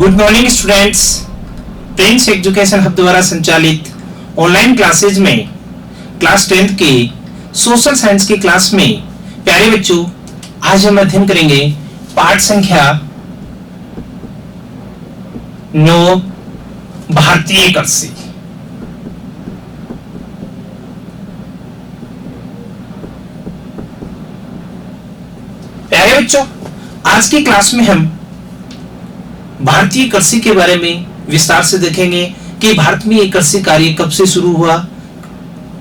Good morning students. Prince education hub द्वारा संचालित online classes में क्लास 10th की सोशल साइंस की क्लास में प्यारे बच्चों, आज हम अध्ययन करेंगे पाठ संख्या 9 भारतीय कृषि। प्यारे बच्चों, आज की क्लास में हम भारतीय कृषि के बारे में विस्तार से देखेंगे कि भारत में ये कृषि कार्य कब से शुरू हुआ,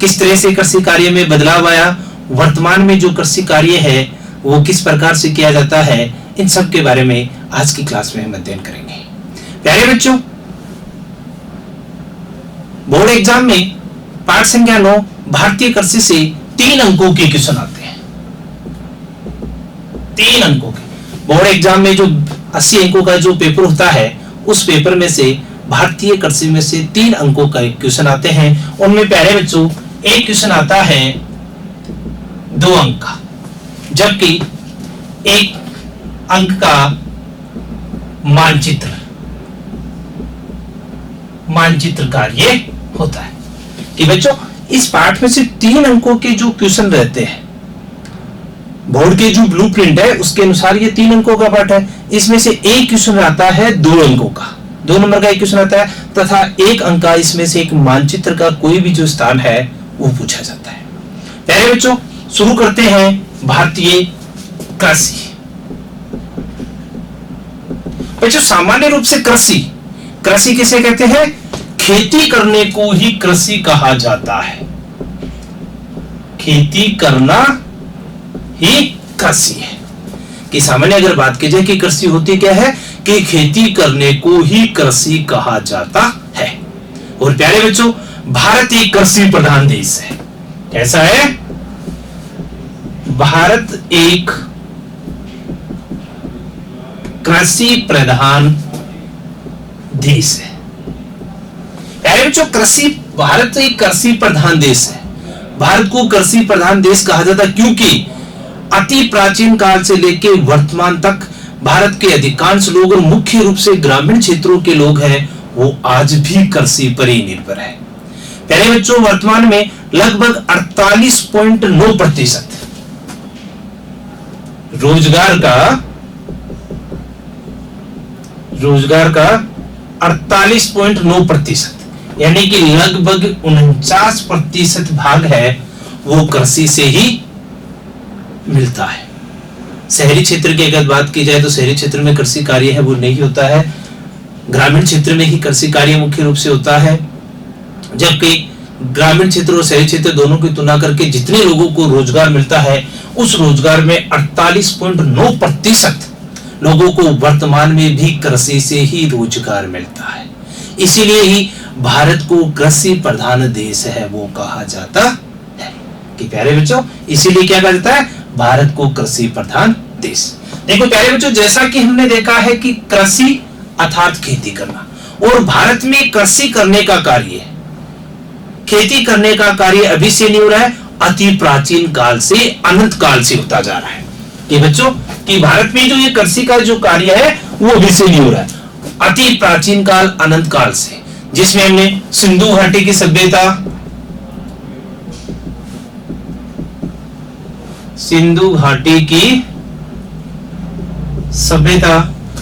किस तरह से कृषि कार्य में बदलाव आया, वर्तमान में जो कृषि कार्य है वो किस प्रकार से किया जाता है। इन सब के बारे में आज की क्लास में हम अध्ययन करेंगे। प्यारे बच्चों, बोर्ड एग्जाम में पाठ संख्या 9 भारतीय कृषि से 3 अंकों के क्वेश्चन आते हैं। 3 अंकों के बोर्ड एग्जाम में जो 80 अंकों का जो पेपर होता है, उस पेपर में से भारतीय कृषि में से 3 अंकों का क्वेश्चन आते हैं। उनमें प्यारे बच्चों एक क्वेश्चन आता है 2 अंक का, जबकि 1 अंक का मानचित्र कार्य होता है। कि बच्चों इस पाठ में से 3 अंकों के जो क्वेश्चन रहते हैं, बोर्ड के जो ब्लूप्रिंट है उसके अनुसार ये 3 अंकों का पाठ है। इसमें से एक क्वेश्चन आता है 2 अंकों का, 2 नंबर का एक क्वेश्चन आता है, तथा 1 अंक का इसमें से एक मानचित्र का कोई भी जो स्थान है वो पूछा जाता है। पहले बच्चों शुरू करते हैं भारतीय कृषि। बच्चों सामान्य रूप से कृषि किसे कहते हैं? खेती करने को ही कृषि कहा जाता है। खेती करना ही कृषि है। कि सामान्य अगर बात की जाए कि कृषि होती क्या है, कि खेती करने को ही कृषि कहा जाता है। और प्यारे बच्चों, भारत एक कृषि प्रधान देश है। कैसा है? भारत एक कृषि प्रधान देश है। प्यारे बच्चों, भारत एक कृषि प्रधान देश है। भारत को कृषि प्रधान देश कहा जाता है क्योंकि अति प्राचीन काल से लेकर वर्तमान तक भारत के अधिकांश लोग और मुख्य रूप से ग्रामीण क्षेत्रों के लोग हैं, वो आज भी कृषि पर ही निर्भर है। पहले बच्चों वर्तमान में लगभग 48.9% रोजगार का 48.9%, यानी कि लगभग 49% भाग है वो कृषि से ही मिलता है। शहरी क्षेत्र की अगर बात की जाए तो शहरी क्षेत्र में कृषि कार्य है वो नहीं होता है, ग्रामीण क्षेत्र में ही कृषि कार्य मुख्य रूप से होता है। जबकि ग्रामीण क्षेत्र और शहरी क्षेत्र दोनों की तुलना करके जितने लोगों को रोजगार मिलता है, उस रोजगार में 48.9% लोगों को वर्तमान में भी कृषि से ही रोजगार मिलता है। इसीलिए ही भारत को कृषि प्रधान देश है वो कहा जाता है। कि प्यारे बच्चों, इसीलिए क्या कहा जाता है? भारत को कृषि प्रधान देश। देखो प्यारे बच्चों, जैसा कि हमने देखा है कि कृषि अर्थात खेती करना, और भारत में कृषि करने का कार्य, खेती करने का कार्य अभी से नहीं हो रहा है, अति प्राचीन काल से अनंत काल से होता जा रहा है। कि बच्चों कि भारत में जो ये कृषि का जो कार्य है वो अभी से नहीं हो रहा है, अति प्राचीन काल अनंत काल से, जिसमें हमने सिंधु घाटी की सभ्यता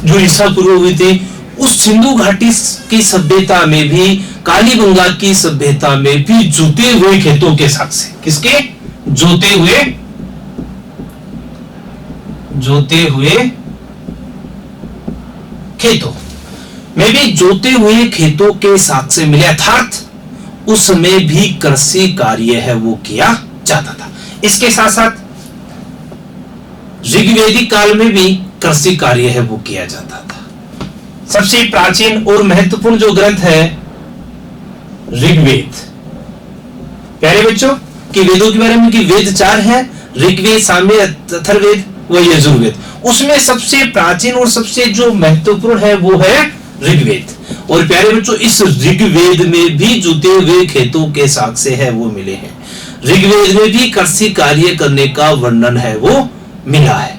जो ईसा पूर्व हुई थी, उस सिंधु घाटी की सभ्यता में भी, कालीबंगा की सभ्यता में भी जोते हुए खेतों के साथ से, किसके? जोते हुए खेतों में भी जोते हुए खेतों के साथ से मिले, अर्थात उस समय भी कृषि कार्य है वो किया जाता था। इसके साथ साथ ऋग्वेदिक काल में भी कृषि कार्य है वो किया जाता था। सबसे प्राचीन और महत्वपूर्ण जो ग्रंथ है ऋग्वेद। प्यारे बच्चों कि वेदों के बारे में कि वेद 4 है, ऋग्वेद, सामवेद, अथर्ववेद व यजुर्वेद। उसमें सबसे प्राचीन और सबसे जो महत्वपूर्ण है वो है ऋग्वेद। और प्यारे बच्चों, इस ऋग्वेद में भी जुते हुए खेतों के साक्ष्य है वो मिले हैं। ऋग्वेद में भी कृषि कार्य करने का वर्णन है वो मिला है।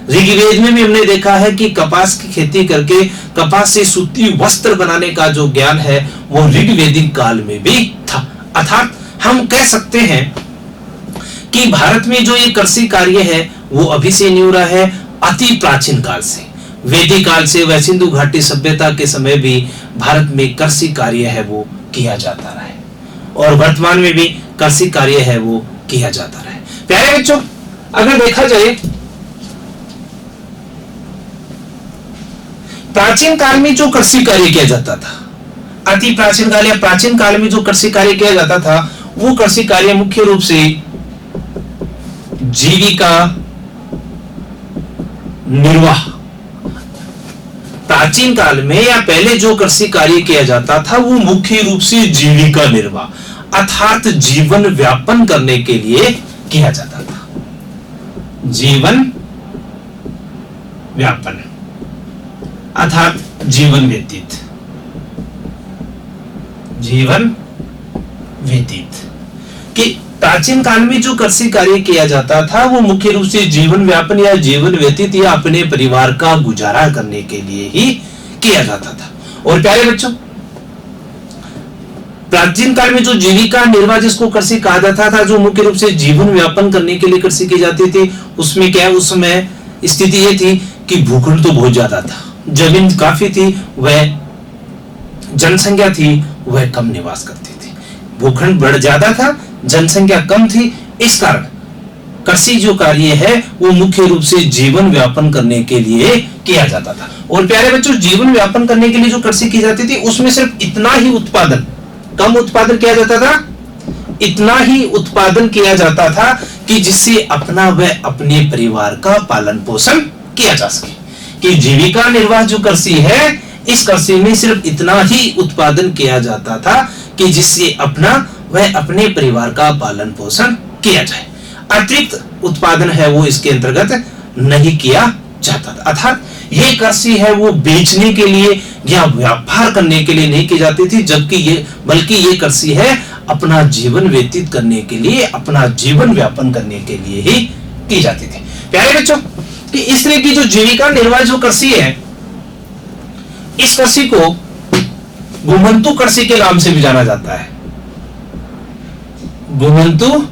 ऋग्वेद में भी हमने देखा है कि कपास की खेती करके कपास से सूती वस्त्र बनाने का जो ज्ञान है वो ऋग्वेदिक काल में भी था। अर्थात हम कह सकते हैं कि भारत में जो ये कृषि कार्य है वो अभी से नहीं हो रहा है, अति प्राचीन काल से, वैदिक काल से व सिंधु घाटी सभ्यता के समय भी भारत में कृषि कार्य है वो किया जाता रहा है और वर्तमान में भी कृषि कार्य है वो किया जाता रहा है। प्यारे बच्चों, अगर देखा जाए प्राचीन काल में जो कृषि कार्य किया जाता था, अति प्राचीन काल या प्राचीन काल में जो कृषि कार्य किया जाता था वो कृषि कार्य मुख्य रूप से जीविका निर्वाह, प्राचीन काल में या पहले जो कृषि कार्य किया जाता था वो मुख्य रूप से जीविका निर्वाह अर्थात जीवन व्यापन करने के लिए किया जाता था। जीवन व्यापन अर्थात जीवन व्यतीत, जीवन व्यतीत कि प्राचीन काल में जो कृषि कार्य किया जाता था वो मुख्य रूप से जीवन व्यापन या जीवन व्यतीत या अपने परिवार का गुजारा करने के लिए ही किया जाता था। और प्यारे बच्चों, प्राचीन काल में जो जीविका निर्वाह जिसको कृषि कहा जाता था, जो मुख्य रूप से जीवन व्यापन करने के लिए कृषि की जाती थी, उसमें क्या उस समय स्थिति ये थी कि भूखंड तो बहुत ज्यादा था, जमीन काफी थी, वह जनसंख्या थी वह कम निवास करती थी। भूखंड बढ़ ज्यादा था, जनसंख्या कम थी, इस कारण कृषि जो कार्य है वो मुख्य रूप से जीवन व्यापन करने के लिए किया जाता था। और प्यारे बच्चों, जीवन व्यापन करने के लिए जो कृषि की जाती थी उसमें सिर्फ इतना ही उत्पादन, कम उत्पादन किया जाता था, इतना ही उत्पादन किया जाता था कि जिससे अपना व अपने परिवार का पालन पोषण किया जा सके। कि जीविका निर्वाह जो कृषि है, इस कृषि में सिर्फ इतना ही उत्पादन किया जाता था कि जिससे अपना वह अपने परिवार का पालन पोषण किया जाए। अतिरिक्त उत्पादन है वो इसके अंतर्गत नहीं किया जाता था। अर्थात ये कृषि है वो बेचने के लिए या व्यापार करने के लिए नहीं की जाती थी, जबकि बल्कि ये कृषि है अपना जीवन व्यतीत करने के लिए, अपना जीवन व्यापन करने के लिए ही की जाती थी। प्यारे बच्चों, कि इस तरह की जो जीविका निर्वाह जो कृषि है, इस कृषि को घुमंतु कृषि के नाम से भी जाना जाता है। घुमंतु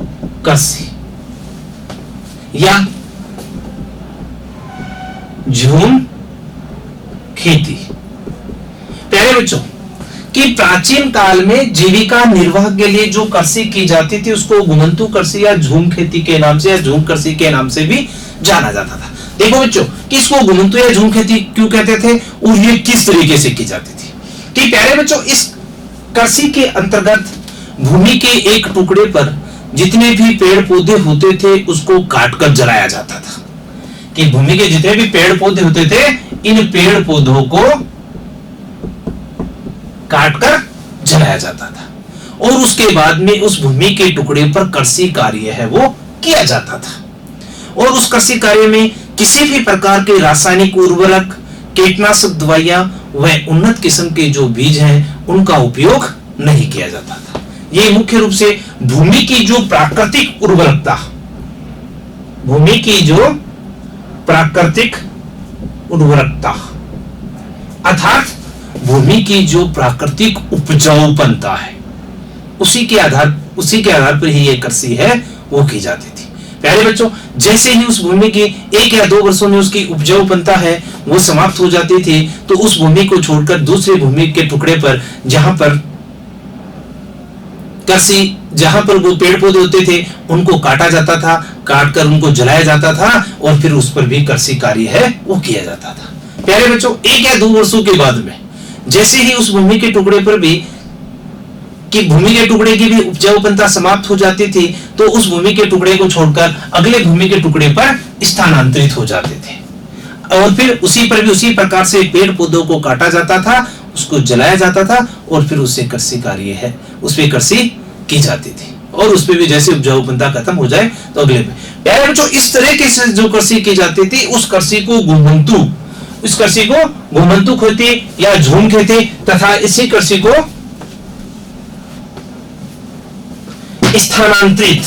कृषि या झूम खेती। प्यारे बच्चों, कि प्राचीन काल में जीविका निर्वाह के लिए जो कृषि की जाती थी उसको घुमंतु कृषि या झूम खेती के नाम से या झूम कृषि के नाम से भी जाना जाता था। देखो बच्चों, कि इसको घुमंतु या झूम खेती क्यों कहते थे और ये किस तरीके से की जाती थी। कि प्यारे बच्चों, इस कृषि के अंतर्गत भूमि के एक टुकड़े पर जितने भी पेड़ पौधे होते थे उसको काटकर जलाया जाता था। कि भूमि के जितने भी पेड़ पौधे होते थे, इन पेड़ पौधों को काटकर जलाया जाता था और उसके बाद में उस भूमि के टुकड़े पर कृषि कार्य है वो किया जाता था। और उस कृषि कार्य में किसी भी प्रकार के रासायनिक उर्वरक, कीटनाशक दवाइयां व उन्नत किस्म के जो बीज हैं उनका उपयोग नहीं किया जाता था। ये मुख्य रूप से भूमि की जो प्राकृतिक उर्वरकता, भूमि की जो प्राकृतिक उर्वरकता अर्थात भूमि की जो प्राकृतिक उपजाऊपनता है, उसी के आधार पर ही ये कृषि है वो की जाती थी। प्यारे बच्चों, जैसे ही उस भूमि की 1 या 2 वर्षों में उसकी उपजाऊपनता है वो समाप्त हो जाती थी, तो उस भूमि को छोड़कर दूसरे भूमि के टुकड़े पर जहां पर कृषि, जहां पर वो पेड़ पौधे होते थे उनको काटा जाता था, काटकर उनको जलाया जाता था और फिर उस पर भी कृषि कार्य है वो किया जाता था। प्यारे बच्चों, 1 या 2 वर्षों के बाद में जैसे ही उस भूमि के टुकड़े पर भी कि भूमि के टुकड़े की भी उपजाऊपनता समाप्त हो जाती थी, तो उस भूमि के टुकड़े को छोड़कर अगले भूमि के टुकड़े पर स्थानांतरित हो जाते थे और फिर उसी पर भी उसी प्रकार से पेड़ पौधों को काटा जाता था, उसको जलाया जाता था और फिर उससे कृषि कार्य है उस पर कृषि की जाती थी और उस पर भी जैसे उपजाऊपनता खत्म हो जाए तो अगले पे। प्यारे बच्चों, इस तरह की जो कृषि की जाती थी उस कृषि को घुमंतु खेती या झूम खेती तथा इसी कृषि को स्थानांतरित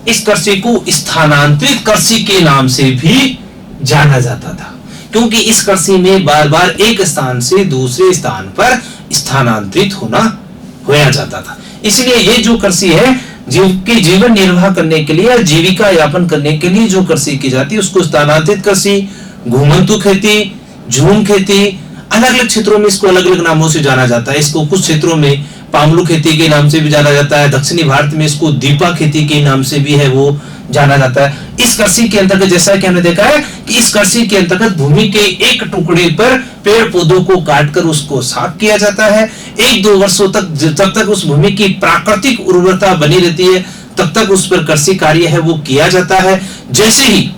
इस कृषि को स्थानांतरित कृषि के नाम से भी जाना जाता था, क्योंकि इस कृषि में बार बार एक स्थान से दूसरे स्थान पर स्थानांतरित होया जाता था। इसलिए ये जो कृषि है, जीवन निर्वाह करने के लिए, जीविका यापन करने के लिए जो कृषि की जाती है उसको स्थानांतरित कृषि, घुमंतु खेती, झूम खेती, अलग अलग क्षेत्रों में इसको अलग अलग नामों से जाना जाता है। इसको कुछ क्षेत्रों में पामलू खेती के नाम से भी जाना जाता है, दक्षिणी भारत में इसको दीपा खेती के नाम से भी है वो जाना जाता है। इस कृषि के अंतर्गत जैसा कि हमने देखा है कि इस कृषि के अंतर्गत भूमि के एक टुकड़े पर पेड़ पौधों को काटकर उसको साफ किया जाता है। 1-2 वर्षों तक, जब तक उस भूमि की प्राकृतिक उर्वरता बनी रहती है तब तक उस पर कृषि कार्य है वो किया जाता है। जैसे ही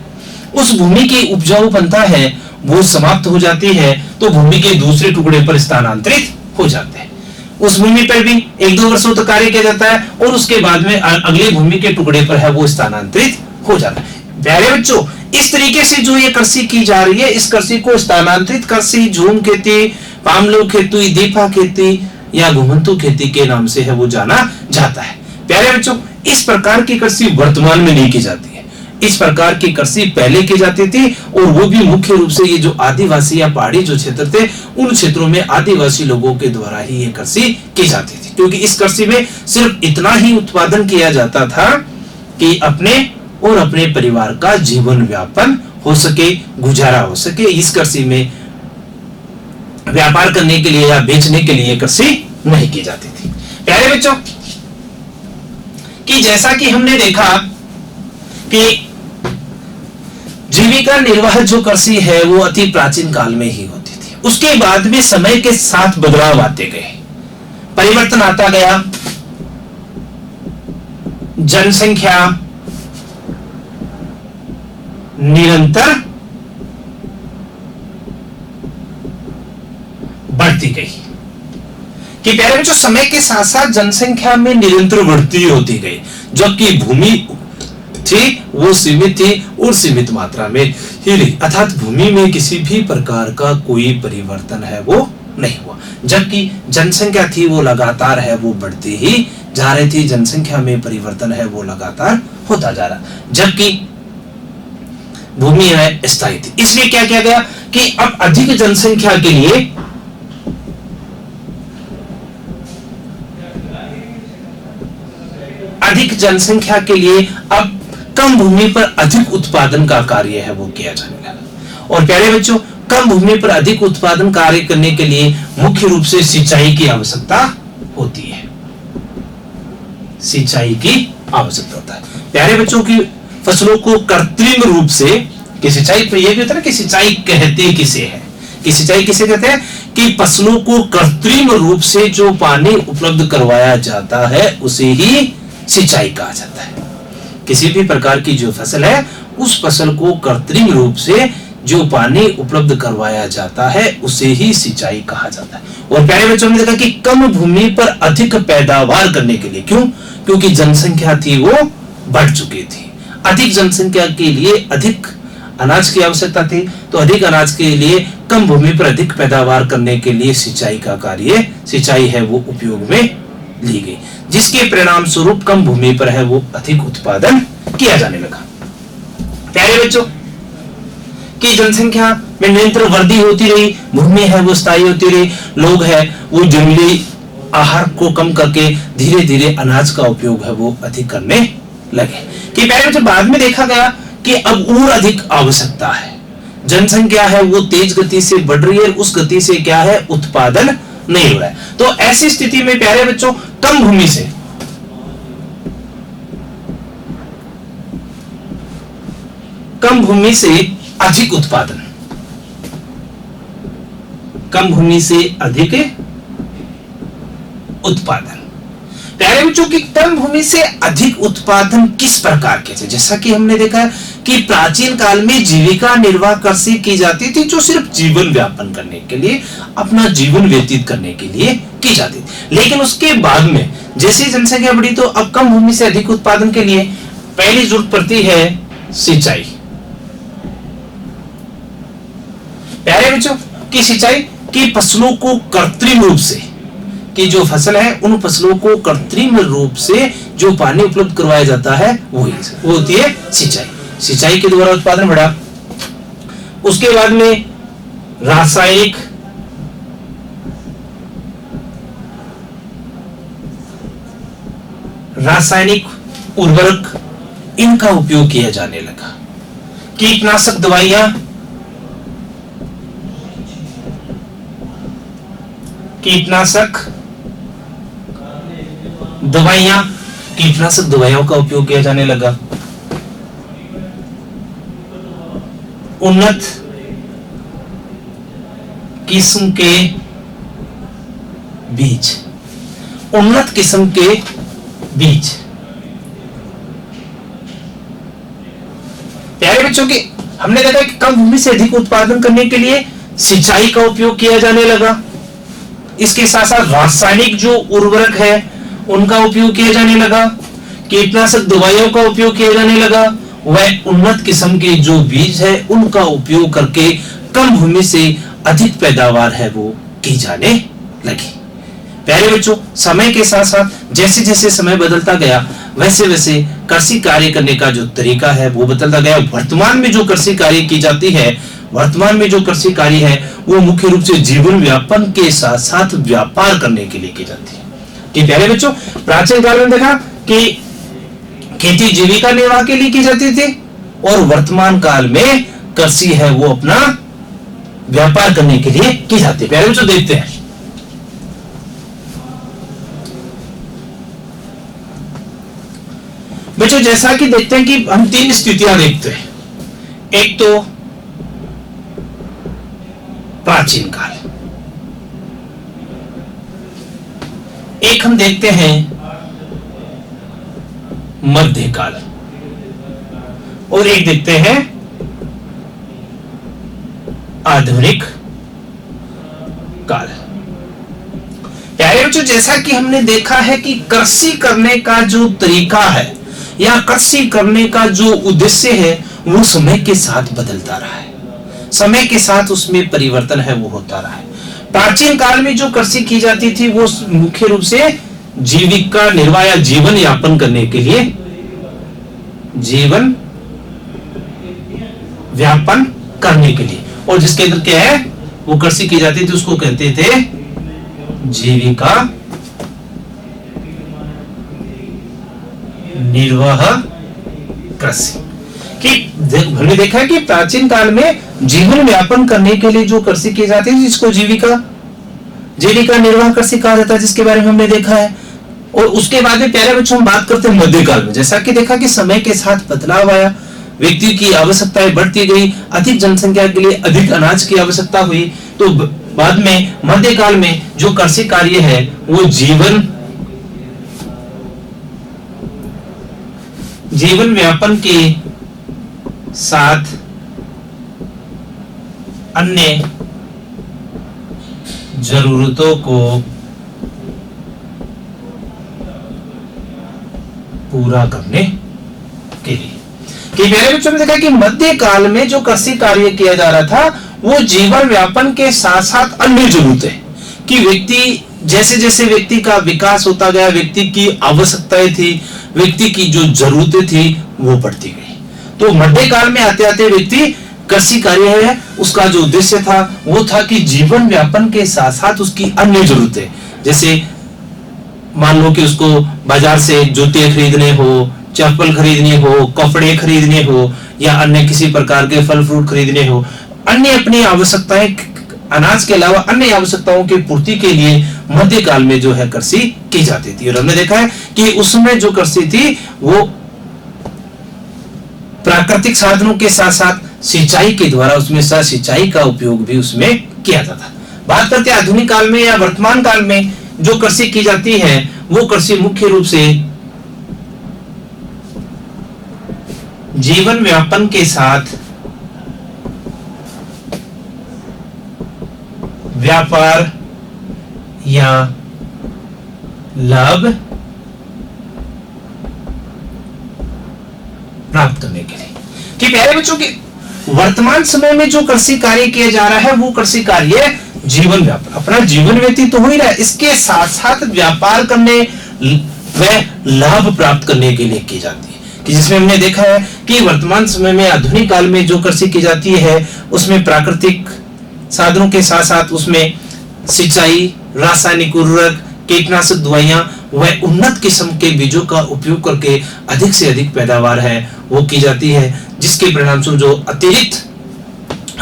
उस भूमि की उपजाऊपनता है वो समाप्त हो जाती है तो भूमि के दूसरे टुकड़े पर स्थानांतरित हो जाते हैं। उस भूमि पर भी 1-2 वर्षों तक कार्य किया जाता है और उसके बाद में अगले भूमि के टुकड़े पर है वो स्थानांतरित हो जाता है। प्यारे बच्चों, इस तरीके से जो ये कृषि की जा रही है, इस कृषि को स्थानांतरित कृषि, झूम खेती, पामलू खेती, दीपा खेती या घुमंतु खेती के नाम से है वो जाना जाता है। प्यारे बच्चों, इस प्रकार की कृषि वर्तमान में नहीं की जाती है। इस प्रकार की कृषि पहले की जाती थी और वो भी मुख्य रूप से ये जो आदिवासी या पहाड़ी जो क्षेत्र थे उन क्षेत्रों में आदिवासी लोगों के द्वारा ही ये कृषि की जाती थी, क्योंकि इस कृषि में सिर्फ इतना ही उत्पादन किया जाता था कि अपने और अपने परिवार का जीवन व्यापन हो सके, गुजारा हो सके। इस कृषि में व्यापार करने के लिए या बेचने के लिए कृषि नहीं की जाती थी। प्यारे बच्चों, कि जैसा कि हमने देखा कि जीविका निर्वाह जो कृषि है वो अति प्राचीन काल में ही होती थी। उसके बाद में समय के साथ बदलाव आते गए, परिवर्तन आता गया, जनसंख्या निरंतर बढ़ती गई। कि प्यारे बच्चों, समय के साथ साथ जनसंख्या में निरंतर बढ़ती होती गई, जबकि भूमि थी वो सीमित थी और सीमित मात्रा में ही रही, अर्थात भूमि में किसी भी प्रकार का कोई परिवर्तन है वो नहीं हुआ। जबकि जनसंख्या थी वो लगातार है वो बढ़ती ही जा रही थी, जनसंख्या में परिवर्तन है वो लगातार होता जा रहा, जबकि भूमि है स्थायी थी। इसलिए क्या किया गया कि अब अधिक जनसंख्या के लिए अब कम भूमि पर अधिक उत्पादन का कार्य है वो किया जाने लगा। और प्यारे बच्चों, कम भूमि पर अधिक उत्पादन कार्य करने के लिए मुख्य रूप से सिंचाई की आवश्यकता होती है। सिंचाई की आवश्यकता होता है। प्यारे बच्चों, की फसलों को कृत्रिम रूप से कि सिंचाई पर यह भी होता है कि सिंचाई कहते किसे है, कि सिंचाई किसे कहते हैं कि फसलों को कृत्रिम रूप से जो पानी उपलब्ध करवाया जाता है उसे ही सिंचाई कहा जाता है। किसी भी प्रकार की जो फसल है उस फसल को कृत्रिम रूप से जो पानी उपलब्ध करवाया जाता है उसे ही सिंचाई कहा जाता है। और प्यारे बच्चों ने देखा कि कम भूमि पर अधिक पैदावार करने के लिए, क्यों? क्योंकि जनसंख्या थी वो बढ़ चुकी थी। अधिक जनसंख्या के लिए अधिक अनाज की आवश्यकता थी, तो अधिक अनाज के लिए कम भूमि पर अधिक पैदावार करने के लिए सिंचाई का कार्य, सिंचाई है वो उपयोग में ली गई, जिसके परिणाम स्वरूप कम भूमि पर है वो अधिक उत्पादन किया जाने लगा। प्यारे बच्चों, की जनसंख्या में निरंतर वृद्धि होती रही, भूमि है वो स्थायी होती रही, लोग है वो जंगली आहार को कम करके धीरे धीरे अनाज का उपयोग है वो अधिक करने लगे। कि प्यारे बच्चों, बाद में देखा गया कि अब और अधिक आवश्यकता है, जनसंख्या है वो तेज गति से बढ़ रही है, उस गति से क्या है उत्पादन नहीं हो रहा है। तो ऐसी स्थिति में प्यारे बच्चों, कम भूमि से अधिक उत्पादन, कम भूमि से अधिक उत्पादन। प्यारे बच्चों, की कम भूमि से अधिक उत्पादन किस प्रकार के थे? जैसा कि हमने देखा कि प्राचीन काल में जीविका निर्वाह कृषि की जाती थी, जो सिर्फ जीवन व्यापन करने के लिए, अपना जीवन व्यतीत करने के लिए की जाती थी। लेकिन उसके बाद में जैसे जनसंख्या बढ़ी तो अब कम भूमि से अधिक उत्पादन के लिए पहली जरूरत पड़ती है सिंचाई। प्यारे बच्चों, की सिंचाई की फसलों को कृत्रिम रूप से की जो फसल है उन फसलों को कृत्रिम रूप से जो पानी उपलब्ध करवाया जाता है वो होती है सिंचाई। सिंचाई के द्वारा उत्पादन बढ़ा। उसके बाद में रासायनिक उर्वरक इनका उपयोग किया जाने लगा। कीटनाशक दवाइयां, कीटनाशक दवाइयों का उपयोग किया जाने लगा। उन्नत किस्म के बीज, प्यारे बच्चों के हमने देखा कि कम भूमि से अधिक उत्पादन करने के लिए सिंचाई का उपयोग किया जाने लगा। इसके साथ साथ रासायनिक जो उर्वरक है उनका उपयोग किया जाने लगा। कीटनाशक दवाइयों का उपयोग किया जाने लगा। वह उन्नत किस्म के जो बीज है उनका उपयोग करके कम भूमि से अधिक पैदावार है वो की जाने लगी। प्यारे बच्चों, समय के साथ साथ जैसे जैसे समय बदलता गया वैसे वैसे कृषि कार्य करने का जो तरीका है वो बदलता गया। वर्तमान में जो कृषि कार्य की जाती है, वो मुख्य रूप से जीवन व्यापन के साथ साथ व्यापार करने के लिए की जाती है। कि प्यारे बच्चों, प्राचीन काल में देखा कि खेती जीविका निर्वाह के लिए की जाती थी और वर्तमान काल में कृषि है वो अपना व्यापार करने के लिए की जाती है। प्यारे बच्चों, देखते हैं बच्चों, जैसा कि देखते हैं कि हम तीन स्थितियां देखते हैं। एक तो प्राचीन काल, एक हम देखते हैं मध्यकाल और एक देखते हैं आधुनिक काल। प्यारे बच्चों, जैसा कि हमने देखा है कि कृषि करने का जो तरीका है या कृषि करने का जो उद्देश्य है वो समय के साथ बदलता रहा है, समय के साथ उसमें परिवर्तन है वो होता रहा है। प्राचीन काल में जो कृषि की जाती थी वो मुख्य रूप से जीविका निर्वाह या जीवन यापन करने के लिए, जीवन व्यापन करने के लिए, और जिसके अंदर क्या है वो कृषि की जाती थी उसको कहते थे जीविका निर्वाह कृषि। कि हमने देखा है कि प्राचीन काल में जीवन व्यापन करने के लिए जो कृषि की जाती है जिसको जीविका निर्वाह कृषि कहा जाता है, जिसके बारे में हमने देखा है। और उसके बाद में प्यारे बच्चों हम बात करते हैं मध्यकाल में। जैसा कि देखा कि समय के साथ बदलाव आया, व्यक्ति की आवश्यकताएं बढ़ती गई, अधिक जनसंख्या के लिए अधिक अनाज की आवश्यकता हुई, तो बाद में मध्यकाल में जो कृषि कार्य है वो जीवन व्यापन के साथ अन्य जरूरतों को पूरा करने के लिए। कि मेरे बच्चों ने देखा कि मध्यकाल में जो कृषि कार्य किया जा रहा था वो जीवन व्यापन के साथ साथ अन्य जरूरतें, कि व्यक्ति जैसे जैसे व्यक्ति का विकास होता गया, व्यक्ति की आवश्यकताएं थी, व्यक्ति की जो जरूरतें थी वो बढ़ती गई। तो मध्यकाल में आते आते व्यक्ति कृषि कार्य है उसका जो उद्देश्य था वो था कि जीवन व्यापन के साथ साथ उसकी अन्य जरूरतें, जैसे मान लो कि उसको बाजार से जूते खरीदने हो, चप्पल खरीदनी हो, कपड़े खरीदने हो, या अन्य किसी प्रकार के फल फ्रूट खरीदने हो, अन्य अपनी आवश्यकताएं अनाज के अलावा अन्य आवश्यकताओं की पूर्ति के लिए मध्यकाल में जो है कृषि की जाती थी। और हमने देखा है कि उसमें जो कृषि थी वो प्राकृतिक साधनों के साथ साथ सिंचाई के द्वारा उसमें सिंचाई का उपयोग भी उसमें किया जाता। बात करते हैं आधुनिक काल में या वर्तमान काल में जो कृषि की जाती है वो कृषि मुख्य रूप से जीवन व्यापन के साथ व्यापार या लाभ प्राप्त करने के लिए। कि प्यारे बच्चों के वर्तमान समय में जो कृषि कार्य किया जा रहा है वो कृषि कार्य जीवन व्यापार, अपना जीवन व्यतीत तो हो ही रहा है, इसके साथ साथ व्यापार करने व लाभ प्राप्त करने के लिए की जाती है। कि जिसमें हमने देखा है कि वर्तमान समय में आधुनिक काल में जो कृषि की जाती है उसमें प्राकृतिक साधनों के साथ साथ उसमें सिंचाई, रासायनिक उर्वरक, कीटनाशक दवाइयां व उन्नत किस्म के बीजों का उपयोग करके अधिक से अधिक पैदावार है वो की जाती है, जिसके परिणामस्वरूप जो अतिरिक्त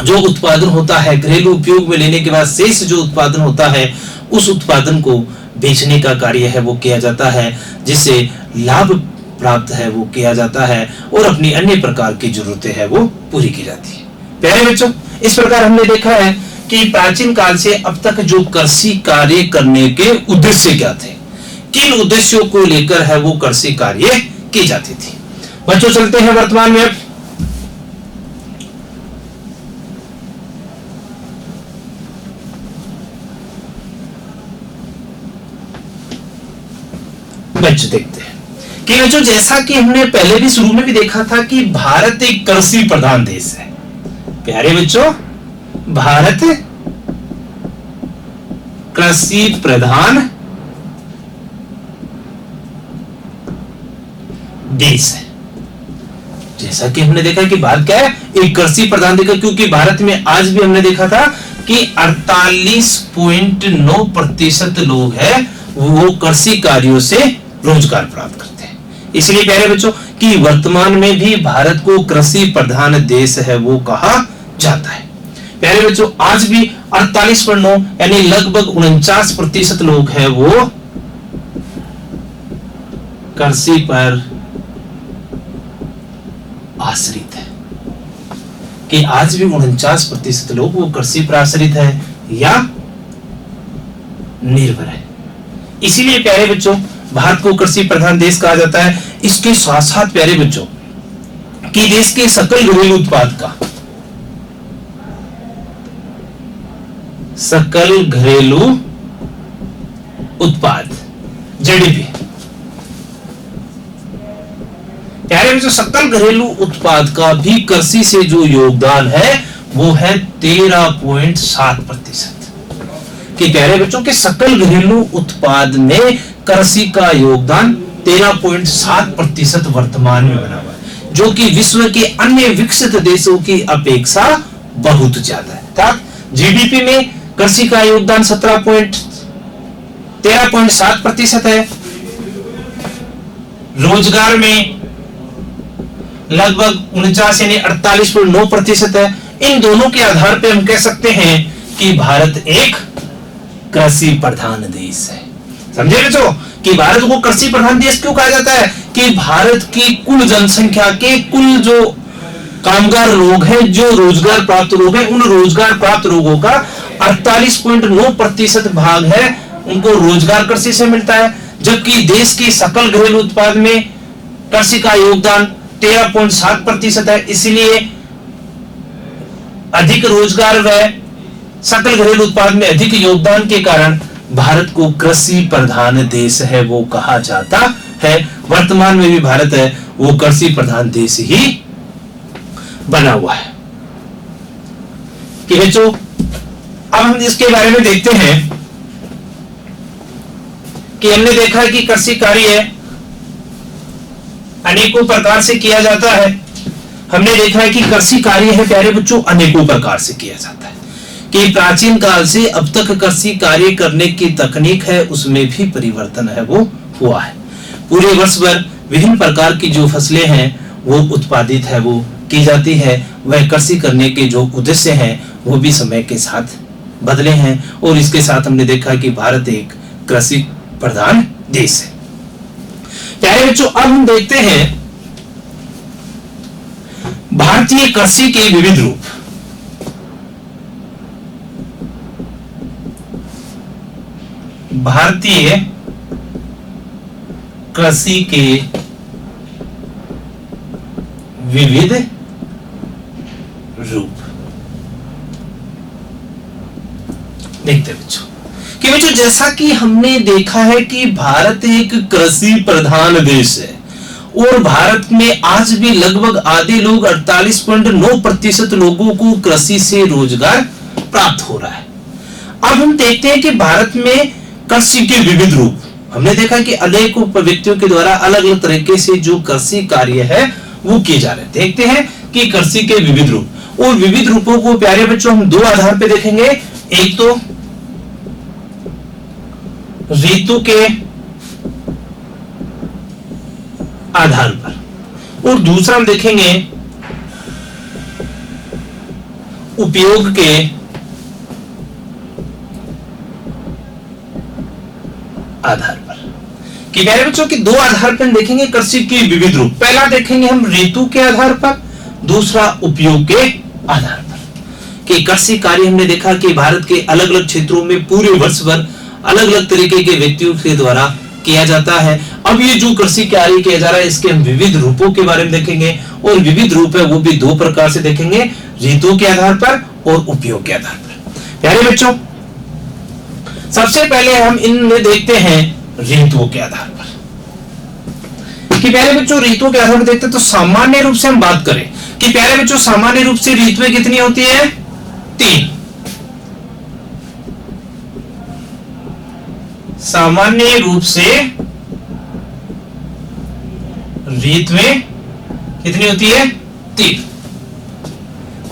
जो उत्पादन होता है घरेलू उपयोग में लेने के बाद शेष जो उत्पादन होता है उस उत्पादन को बेचने का कार्य है वो किया जाता है, जिससे लाभ प्राप्त है वो किया जाता है और अपनी अन्य प्रकार की जरूरतें है वो पूरी की जाती है। प्यारे बच्चों, इस प्रकार हमने देखा है कि प्राचीन काल से अब तक जो कृषि कार्य करने के उद्देश्य क्या थे, किन उद्देश्यों को लेकर है वो कृषि कार्य की जाती थी। बच्चों चलते हैं वर्तमान में। बच्चे देखते हैं कि बच्चों जैसा कि हमने पहले भी शुरू में भी देखा था कि भारत एक कृषि प्रधान देश है। प्यारे बच्चों, भारत कृषि प्रधान देश है। जैसा कि हमने देखा कि भारत क्या है, एक कृषि प्रधान देश है, क्योंकि भारत में आज भी हमने देखा था कि 48.9% लोग हैं वो कृषि कार्यों से रोजगार प्राप्त करते हैं। इसलिए प्यारे बच्चों कि वर्तमान में भी भारत को कृषि प्रधान देश है वो कहा जाता है। प्यारे बच्चों, आज भी 48.9 यानी लगभग 49% लोग हैं वो कृषि पर आश्रित है। कि आज भी 49% लोग वो कृषि पर आश्रित है या निर्भर है। इसीलिए प्यारे बच्चों भारत को कृषि प्रधान देश कहा जाता है। इसके साथ साथ प्यारे बच्चों कि देश के सकल घरेलू उत्पाद का, सकल घरेलू उत्पाद जीडीपी, प्यारे बच्चों सकल घरेलू उत्पाद का भी कृषि से जो योगदान है वो है 13.7%। कि प्यारे बच्चों के सकल घरेलू उत्पाद में कृषि का योगदान 13.7% वर्तमान में बना हुआ है, जो कि विश्व के अन्य विकसित देशों की अपेक्षा बहुत ज्यादा है। अर्थात जीडीपी में कृषि का योगदान 13.7% है, रोजगार में लगभग 49 यानी 48.9% है। इन दोनों के आधार पर हम कह सकते हैं कि भारत एक कृषि प्रधान देश है। समझे बच्चों कि भारत को कृषि प्रधान देश क्यों कहा जाता है? कि भारत की कुल जनसंख्या के कुल जो कामगार लोग हैं, जो रोजगार प्राप्त लोग हैं, उन रोजगार प्राप्त लोगों का 48.9% भाग है उनको रोजगार कृषि से मिलता है, जबकि देश की सकल घरेलू उत्पाद में कृषि का योगदान 13.7% है। इसलिए अधिक रोजगार व सकल घरेलू उत्पाद में अधिक योगदान के कारण भारत को कृषि प्रधान देश है वो कहा जाता है। वर्तमान में भी भारत है वो कृषि प्रधान देश ही बना हुआ है। कि बच्चों अब हम इसके बारे में देखते हैं कि हमने देखा है कि कृषि कार्य अनेकों प्रकार से किया जाता है। हमने देखा है कि कृषि कार्य है प्यारे बच्चों अनेकों प्रकार से किया जाता है, कि प्राचीन काल से अब तक कृषि कार्य करने की तकनीक है उसमें भी परिवर्तन है वो हुआ है। पूरे वर्ष भर विभिन्न प्रकार की जो फसलें हैं वो उत्पादित है वो की जाती है। वह कृषि करने के जो उद्देश्य हैं वो भी समय के साथ बदले हैं और इसके साथ हमने देखा कि भारत एक कृषि प्रधान देश है। प्यारे बच्चों अब हम देखते हैं भारतीय कृषि के विविध रूप। भारतीय कृषि के विविध रूप देखते बच्चों कि बच्चों जैसा कि हमने देखा है कि भारत एक कृषि प्रधान देश है और भारत में आज भी लगभग आधे लोग 48.9% लोगों को कृषि से रोजगार प्राप्त हो रहा है। अब हम देखते हैं कि भारत में कृषि के विविध रूप, हमने देखा कि अनेकों व्यक्तियों के द्वारा अलग अलग तरीके से जो कृषि कार्य है वो किए जा रहे हैं। देखते हैं कि कृषि के विविध रूप, और विविध रूपों को प्यारे बच्चों हम दो आधार पे देखेंगे। एक तो ऋतु के आधार पर, और दूसरा हम देखेंगे उपयोग के आधार पर। कि प्यारे बच्चों की दो आधार पर देखेंगे कृषि की विविध रूप। पहला देखेंगे हम ऋतु के आधार पर, दूसरा उपयोग के आधार पर। कि कृषि कार्य हमने देखा कि भारत के अलग अलग क्षेत्रों में पूरे वर्ष भर अलग अलग तरीके के व्यक्तियों के द्वारा किया जाता है। अब ये जो कृषि कार्य किया जा रहा है इसके हम विविध रूपों के बारे में देखेंगे, और विविध रूप है वो भी दो प्रकार से देखेंगे, ऋतु के आधार पर और उपयोग के आधार पर। प्यारे बच्चों, सबसे पहले हम इनमें देखते हैं ऋतुओं के आधार पर। कि प्यारे बच्चों ऋतुओं के आधार पर देखते हैं तो सामान्य रूप से हम बात करें कि प्यारे बच्चों सामान्य रूप से ऋतुएं कितनी होती है? 3। सामान्य रूप से ऋतुएं कितनी होती है? 3।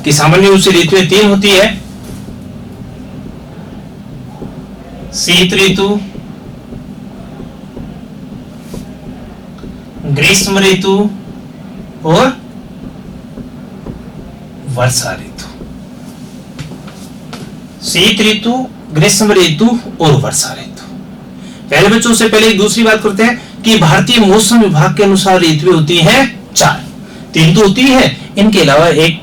कि सामान्य रूप से ऋतुएं 3 होती है। शीत ऋतु, ग्रीष्म ऋतु और वर्षा ऋतु। शीत ऋतु, ग्रीष्म ऋतु और वर्षा ऋतु। पहले बच्चों से पहले एक दूसरी बात करते हैं कि भारतीय मौसम विभाग के अनुसार ऋतुएं होती हैं 4। 3 तो होती है, इनके अलावा एक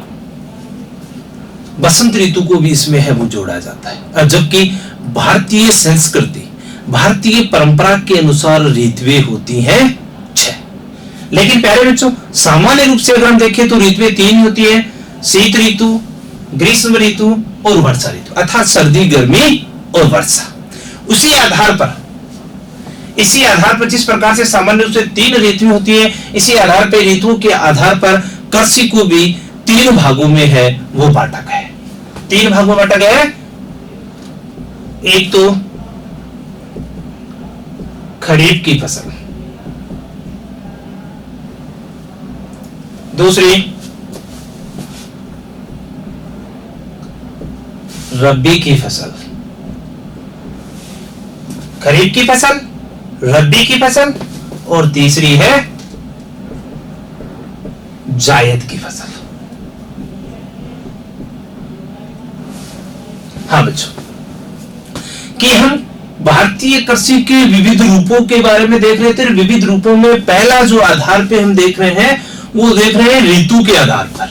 बसंत ऋतु को भी इसमें है वो जोड़ा जाता है। जबकि भारतीय संस्कृति, भारतीय परंपरा के अनुसार ऋतुएं होती हैं 6। लेकिन प्यारे बच्चों सामान्य रूप से अगर हम देखें तो ऋतुएं 3 होती है, शीत ऋतु, ग्रीष्म ऋतु और वर्षा ऋतु, अर्थात सर्दी, गर्मी और वर्षा। इसी आधार पर जिस प्रकार से सामान्य रूप से 3 ऋतुएं होती है, इसी आधार पर ऋतुओं के आधार पर कृषि को भी 3 भागों में है वो बांटा गया है। 3 भागों में बांटा गया है। एक तो खरीफ की फसल, दूसरी रबी की फसल, खरीफ की फसल, रबी की फसल, और तीसरी है जायद की फसल। हाँ बच्चों, कि हम भारतीय कृषि के विविध रूपों के बारे में देख रहे थे। विविध रूपों में पहला जो आधार पे हम देख रहे हैं वो देख रहे हैं ऋतु के आधार पर।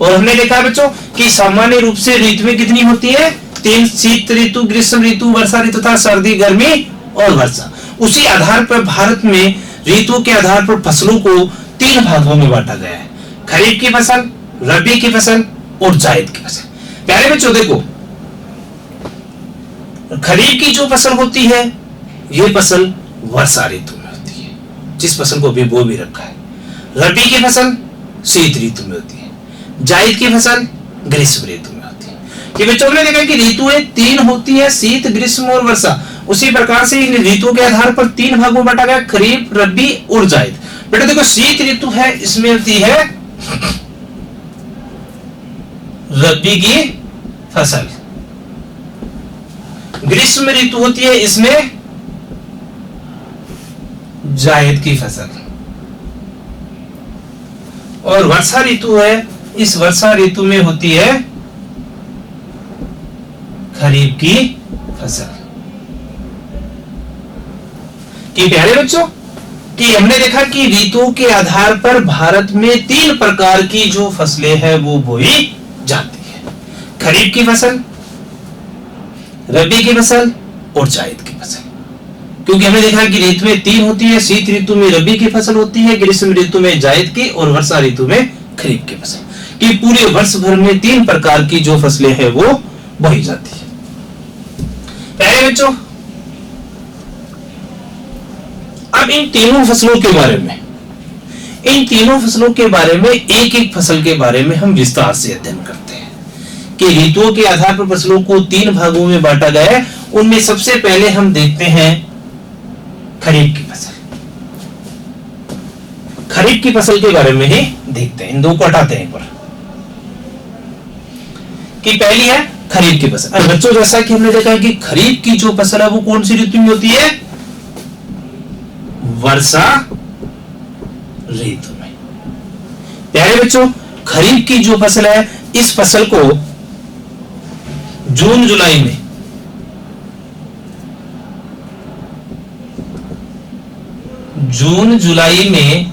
और हमने देखा बच्चों कि सामान्य रूप से ऋतुएं कितनी होती है? 3, शीत ऋतु, ग्रीष्म ऋतु, वर्षा ऋतु तथा सर्दी, गर्मी और वर्षा। उसी आधार पर भारत में ऋतु के आधार पर फसलों को 3 भागों में बांटा गया है, खरीफ की फसल, रबी की फसल और जायद की फसल। प्यारे बच्चों देखो, खरीफ की जो फसल होती है ये फसल वर्षा ऋतु में होती है, जिस फसल को अभी बो भी रखा है। रबी की फसल शीत ऋतु में होती है, जायद की फसल ग्रीष्म ऋतु में होती है। कि बच्चों ने देखा कि ऋतुएं 3 होती है, शीत, ग्रीष्म और वर्षा। उसी प्रकार से इन ऋतुओं के आधार पर 3 भागों में बांटा गया, खरीफ, रबी और जायद। बेटा देखो, शीत ऋतु है, इसमें होती है रबी की फसल। ग्रीष्म ऋतु होती है, इसमें जायद की फसल। और वर्षा ऋतु है, इस वर्षा ऋतु में होती है खरीफ की फसल। कि प्यारे बच्चों, कि हमने देखा कि ऋतुओं के आधार पर भारत में 3 प्रकार की जो फसलें हैं वो बोई जाती है, खरीफ की फसल, रबी की फसल और जायद की फसल। क्योंकि हमने देखा कि ऋतुएं 3 होती है, शीत ऋतु में रबी की फसल होती है, ग्रीष्म ऋतु में जायद की और वर्षा ऋतु में खरीफ की फसल। कि पूरे वर्ष भर में 3 प्रकार की जो फसलें हैं वो बोई जाती है। प्यारे बच्चों, अब इन तीनों फसलों के बारे में एक एक फसल के बारे में हम विस्तार से अध्ययन करते हैं कि ऋतुओं के आधार पर फसलों को 3 भागों में बांटा गया है। उनमें सबसे पहले हम देखते हैं खरीफ की फसल। खरीफ की फसल के बारे में ही देखते हैं, इन दो को हटाते हैं एक बार। कि पहली है खरीफ की फसल। अब बच्चों जैसा कि हमने देखा है कि खरीफ की जो फसल है वो कौन सी ऋतु में होती है? वर्षा ऋतु में। प्यारे बच्चों, खरीफ की जो फसल है इस फसल को जून जुलाई में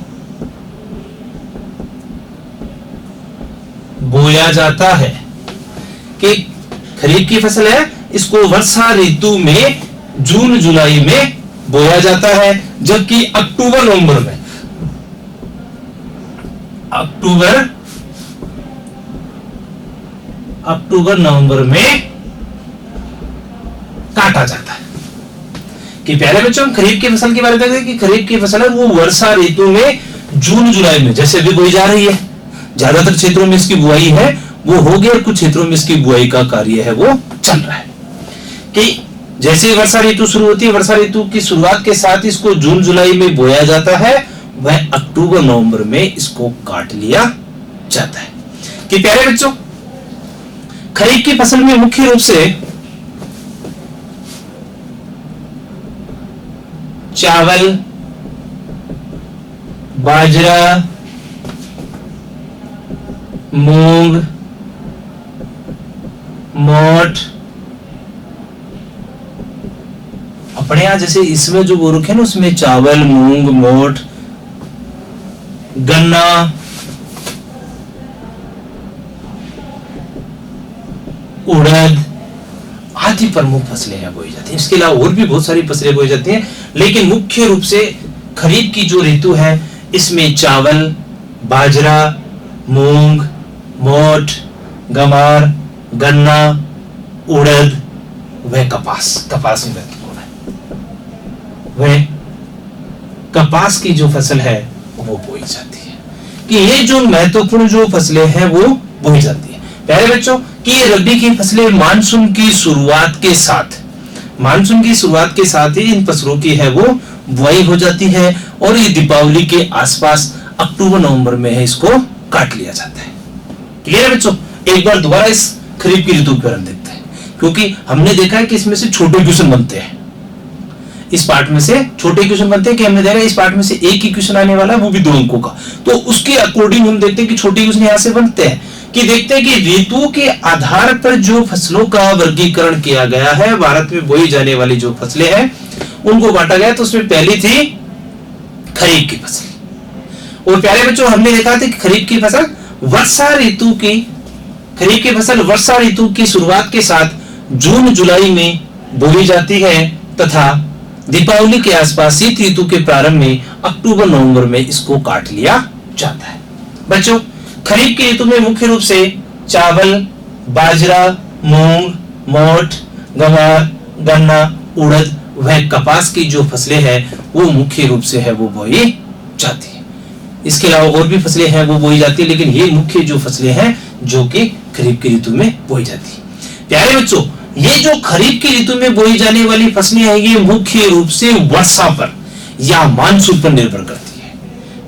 बोया जाता है। कि खरीफ की फसल है इसको वर्षा ऋतु में जून जुलाई में बोया जाता है, जबकि अक्टूबर नवंबर में काटा जाता है। कि प्यारे बच्चों, हम खरीफ की फसल के बारे में देखते हैं कि खरीफ की फसल है वो वर्षा ऋतु में जून जुलाई में जैसे अभी बोई जा रही है। ज्यादातर क्षेत्रों में इसकी बुआई है वो हो गई और कुछ क्षेत्रों में इसकी बुआई का कार्य है वो चल रहा है। कि जैसे वर्षा ऋतु शुरू होती है, वर्षा ऋतु की शुरुआत के साथ इसको जून जुलाई में बोया जाता है, वह अक्टूबर नवंबर में इसको काट लिया जाता है। कि प्यारे बच्चों, खरीफ की फसल में मुख्य रूप से चावल, बाजरा, मूंग, मोठ, अपने यहां जैसे इसमें जो वो रखे ना उसमें चावल, मूंग, मोठ, गन्ना, उड़द आदि प्रमुख फसलें हैं बोई जाती हैं। इसके अलावा और भी बहुत सारी फसलें बोई जाती हैं, लेकिन मुख्य रूप से खरीफ की जो ऋतु है इसमें चावल, बाजरा, मूंग, मोठ, गमार, गन्ना, उड़द व कपास में महत्वपूर्ण है। वह कपास की जो फसल है वो बोई जाती है। कि ये जो महत्वपूर्ण जो फसलें हैं वो बोई जाती है। प्यारे बच्चों, कि ये रबी की फसलें मानसून की शुरुआत के साथ ही इन फसलों की है वो बुआई हो जाती है और ये दीपावली के आसपास अक्टूबर नवंबर में है इसको काट लिया जाता है। क्लियर है बच्चों? एक बार दोबारा इस खरीफ की ऋतु पर हम देखते हैं, क्योंकि हमने देखा है कि इसमें से छोटे क्वेश्चन बनते हैं। इस पार्ट में से छोटे क्वेश्चन बनते हैं कि हमने देखा इस पार्ट में से एक ही क्वेश्चन आने वाला है, वो भी 2 अंकों का। तो उसके अकॉर्डिंग हम देखते हैं कि छोटे क्वेश्चन यहां से बनते हैं। कि देखते हैं कि ऋतुओं के आधार पर जो फसलों का वर्गीकरण किया गया है, भारत में बोई जाने वाली जो फसलें हैं उनको बांटा गया। तो उसमें पहली थी खरीफ की फसल। और प्यारे बच्चों, हमने देखा था कि खरीफ की फसल वर्षा ऋतु की शुरुआत के साथ जून जुलाई में बोई जाती है तथा दीपावली के आसपास शीत ऋतु के प्रारंभ में अक्टूबर नवंबर में इसको काट लिया जाता है। बच्चों, खरीफ की ऋतु में मुख्य रूप से चावल, बाजरा, मूंग, मोठ, गवार, गन्ना, उड़द व कपास की जो फसलें हैं वो मुख्य रूप से है वो बोई जाती है। इसके अलावा और भी फसलें हैं वो बोई जाती है, लेकिन ये मुख्य जो फसलें हैं जो कि खरीफ की ऋतु में बोई जाती है। प्यारे बच्चों, ये जो खरीफ की ऋतु में बोई जाने वाली फसलें हैं ये मुख्य रूप से वर्षा पर या मानसून पर निर्भर करती है।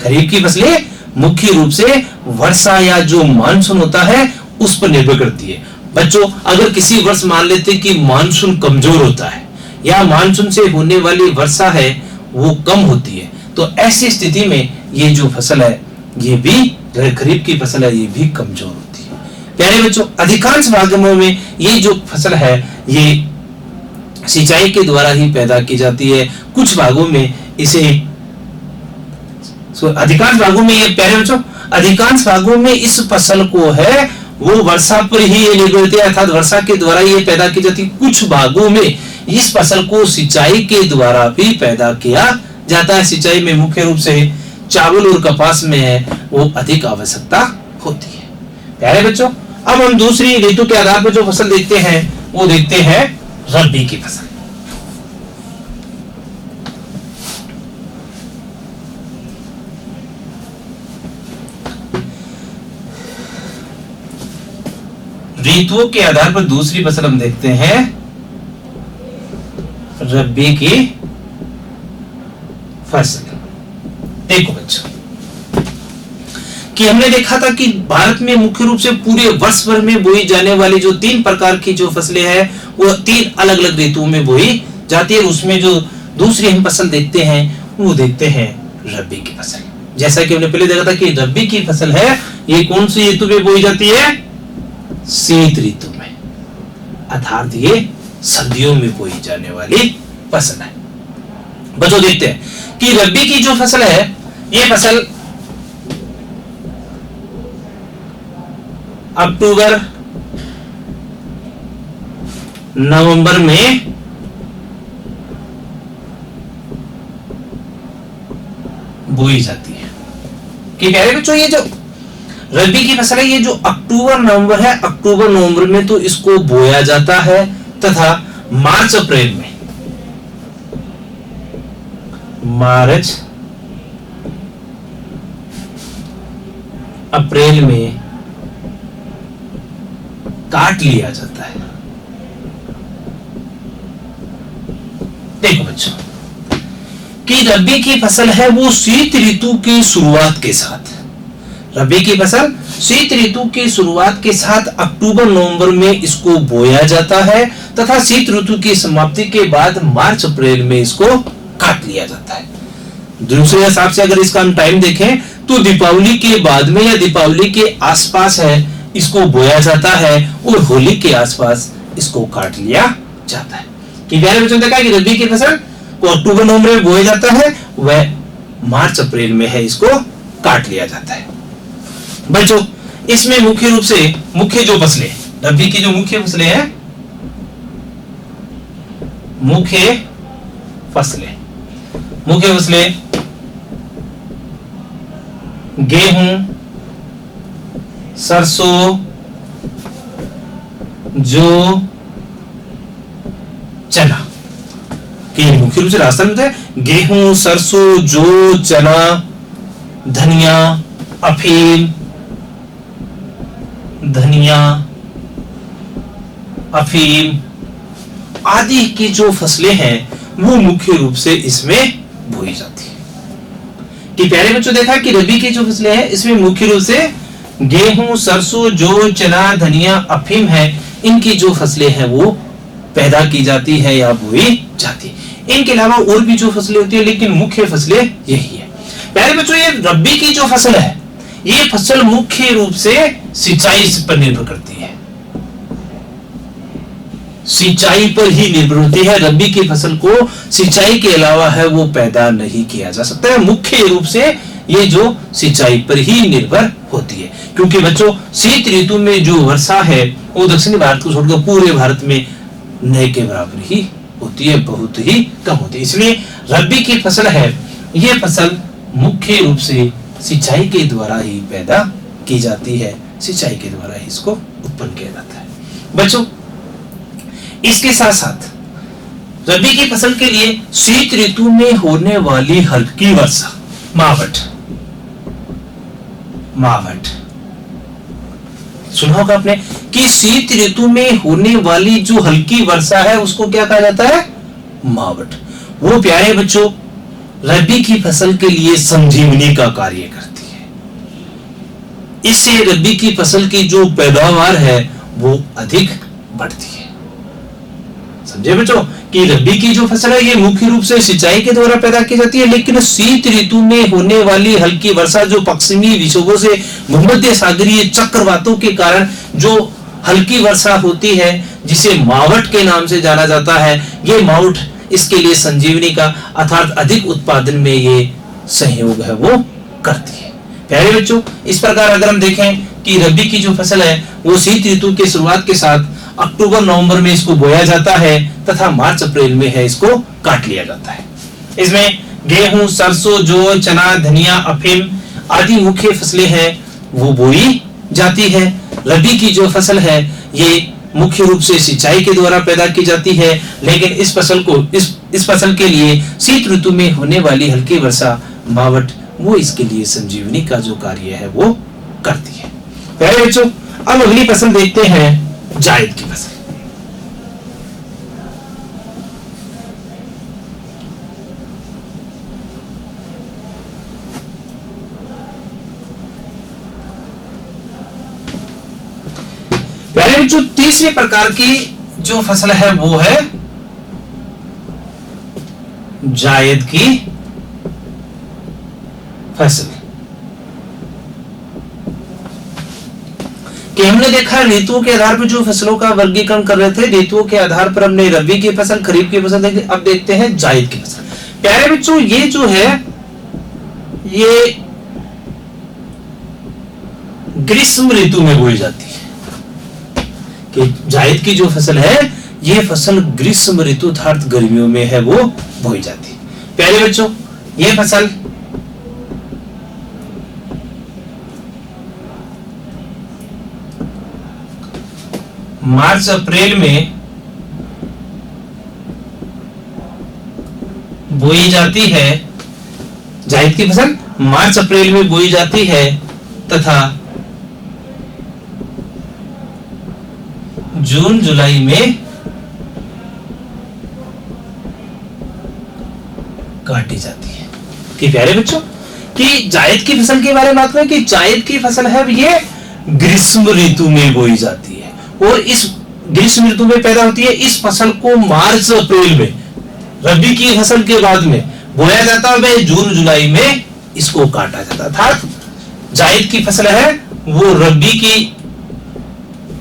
खरीफ की फसलें मुख्य रूप से वर्षा या जो मानसून होता है उस पर निर्भर करती है। बच्चों, अगर किसी वर्ष मान लेते कि मानसून कमजोर होता है या मानसून से होने वाली वर्षा है वो कम होती है, तो ऐसी स्थिति में ये जो फसल है ये भी खरीफ की फसल है ये भी कमजोर होती है। प्यारे बच्चों, अधिकांश भागों में ये जो फसल है ये सिंचाई के द्वारा ही पैदा की जाती है। कुछ भागों में इसे अधिकांश भागों में ये प्यारे बच्चों अधिकांश भागों में इस फसल को है वो वर्षा पर ही ये निर्भर होती है, अर्थात वर्षा के द्वारा ये पैदा की जाती है। कुछ भागों में इस फसल को सिंचाई के द्वारा भी पैदा किया जाता है। सिंचाई में मुख्य रूप से चावल और कपास में है वो अधिक आवश्यकता होती है। प्यारे बच्चों, अब हम दूसरी ऋतु के आधार पर जो फसल देखते हैं वो देखते हैं रबी की फसल। ऋतुओं के आधार पर दूसरी फसल हम देखते हैं रबी की फसल। देखो बच्चों कि हमने देखा था कि भारत में मुख्य रूप से पूरे वर्ष भर में बोई जाने वाली जो 3 प्रकार की जो फसलें हैं वो 3 अलग अलग ऋतुओं में बोई जाती है। उसमें जो दूसरी हम फसल देखते हैं वो देखते हैं रबी की फसल। जैसा कि हमने पहले देखा था कि रबी की फसल है ये कौन सी ऋतु में बोई जाती है? शीत ऋतु में, अर्थात ये सर्दियों में बोई जाने वाली फसल है। बच्चों देखते हैं कि रबी की जो फसल है ये फसल अक्टूबर नवंबर में बोई जाती है। कि प्यारे बच्चों ये जो रबी की फसल है ये जो अक्टूबर नवंबर है, अक्टूबर नवंबर में तो इसको बोया जाता है तथा मार्च अप्रैल में काट लिया जाता है। देखो बच्चों कि रबी की फसल है वो शीत ऋतु की शुरुआत के साथ, रबी की फसल शीत ऋतु की शुरुआत के साथ अक्टूबर नवंबर में इसको बोया जाता है तथा शीत ऋतु की समाप्ति के बाद मार्च अप्रैल में इसको काट लिया जाता है। दूसरे हिसाब से अगर इसका हम टाइम देखें तो दीपावली के बाद में या दीपावली के आसपास है इसको बोया जाता है और होली के आसपास इसको काट लिया जाता है। कि प्यारे बच्चों देखा कि रबी की फसल को अक्टूबर नवंबर में बोया जाता है, वह मार्च अप्रैल में है इसको काट लिया जाता है। बच्चों इसमें मुख्य रूप से मुख्य जो फसलें रबी की जो मुख्य फसलें हैं, मुख्य फसलें गेहूं, सरसों, जौ, चना। कि मुख्य रूप से राजस्थान में है गेहूं, सरसों, जौ, चना, धनिया, अफीम आदि की जो फसलें हैं वो मुख्य रूप से इसमें बोई जाती है। कि प्यारे बच्चों देखा कि रबी की जो फसलें हैं इसमें मुख्य रूप से गेहूं, सरसों, जौ, चना, धनिया, अफीम है, इनकी जो फसलें हैं वो पैदा की जाती है या बोई जाती है। इनके अलावा और भी जो फसलें होती है लेकिन मुख्य फसलें यही है। प्यारे बच्चों ये रबी की जो फसल है ये फसल मुख्य रूप से सिंचाई पर निर्भर करती है, सिंचाई पर ही निर्भर होती है। रबी की फसल को सिंचाई के अलावा है वो पैदा नहीं किया जा सकता है, मुख्य रूप से ये जो सिंचाई पर ही निर्भर होती है। क्योंकि बच्चों शीत ऋतु में जो वर्षा है वो दक्षिणी भारत को छोड़कर पूरे भारत में न के बराबर ही होती है, बहुत ही कम होती है। इसलिए रबी की फसल है ये फसल मुख्य रूप से सिंचाई के द्वारा ही पैदा की जाती है, सिंचाई के द्वारा ही इसको उत्पन्न किया जाता है। बच्चों इसके साथ साथ रबी की फसल के लिए शीत ऋतु में होने वाली हल्की वर्षा मावठ सुना होगा आपने कि शीत ऋतु में होने वाली जो हल्की वर्षा है उसको क्या कहा जाता है? मावठ। वो प्यारे बच्चों रबी की फसल के लिए संजीवनी का कार्य करती है। इससे रबी की फसल की जो पैदावार है वो अधिक बढ़ती है। समझे बच्चों कि रबी की जो फसल है ये मुख्य रूप से सिंचाई के द्वारा पैदा की जाती है, लेकिन शीत ऋतु में होने वाली हल्की वर्षा जो पश्चिमी विक्षोभों से भूमध्य सागरीय चक्रवातों के कारण जो हल्की वर्षा होती है जिसे मावठ के नाम से जाना जाता है, ये मावठ इसके लिए संजीवनी का अर्थात अधिक उत्पादन में ये सहयोग है वो करती है। प्यारे बच्चों इस प्रकार अगर हम देखें कि रबी की जो फसल है वो शीत ऋतु के शुरुआत के साथ अक्टूबर नवंबर में इसको बोया जाता है तथा मार्च अप्रैल में है इसको काट लिया जाता है। इसमें गेहूं, सरसों, जौ, चना, धनिया, अफीम आदि मुख्य फसलें हैं वो बोई जाती है। रबी की जो फसल है ये मुख्य रूप से सिंचाई के द्वारा पैदा की जाती है, लेकिन इस फसल के लिए शीत ऋतु में होने वाली हल्की वर्षा मावठ वो इसके लिए संजीवनी का जो कार्य है वो करती है। प्यारे बच्चों अब अगली फसल देखते हैं जायद की फसल। प्यारे बच्चों, तीसरे प्रकार की जो फसल है वो है जायद की फसल। कि हमने देखा ऋतुओं के आधार पर जो फसलों का वर्गीकरण कर रहे थे, ऋतुओं के आधार पर हमने रबी की फसल, खरीफ की फसल देखी, अब देखते हैं जायद की फसल। प्यारे बच्चों, ये जो है ये ग्रीष्म ऋतु में बोई जाती है। कि जायद की जो फसल है ये फसल ग्रीष्म ऋतु अर्थात गर्मियों में है वो बोई जाती है। प्यारे बच्चों, ये फसल मार्च अप्रैल में बोई जाती है। जायद की फसल मार्च अप्रैल में बोई जाती है तथा जून जुलाई में काटी जाती है। कि प्यारे बच्चों, कि जायद की फसल के बारे में बात करें कि जायद की फसल है ये ग्रीष्म ऋतु में बोई जाती है और इस ग्रीष्म ऋतु में पैदा होती है। इस फसल को मार्च अप्रैल में रबी की फसल के बाद में बोया जाता है, जून जुलाई में इसको काटा जाता था। जायद की फसल है वो रबी की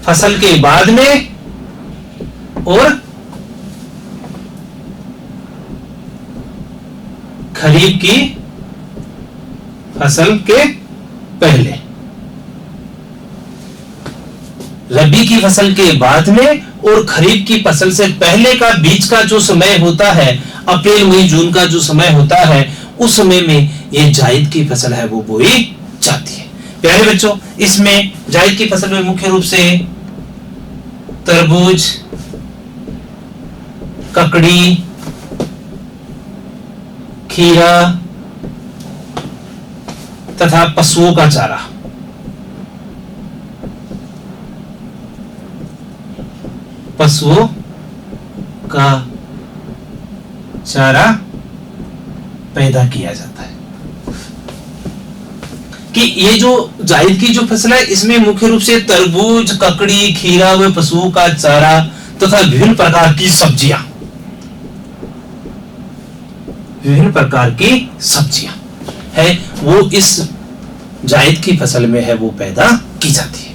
फसल के बाद में और खरीफ की फसल के पहले। रबी की फसल के बाद में और खरीफ की फसल से पहले का बीच का जो समय होता है, अप्रैल मई जून का जो समय होता है, उस समय में ये जायद की फसल है वो बोई जाती है। प्यारे बच्चों, इसमें जायद की फसल में मुख्य रूप से तरबूज, ककड़ी, खीरा तथा पशुओं का चारा, पशुओं का चारा पैदा किया जाता है। कि ये जो जायद की जो फसल है इसमें मुख्य रूप से तरबूज, ककड़ी, खीरा व पशुओं का चारा तथा विभिन्न प्रकार की सब्जियां, विभिन्न प्रकार की सब्जियां है वो इस जायद की फसल में है वो पैदा की जाती है।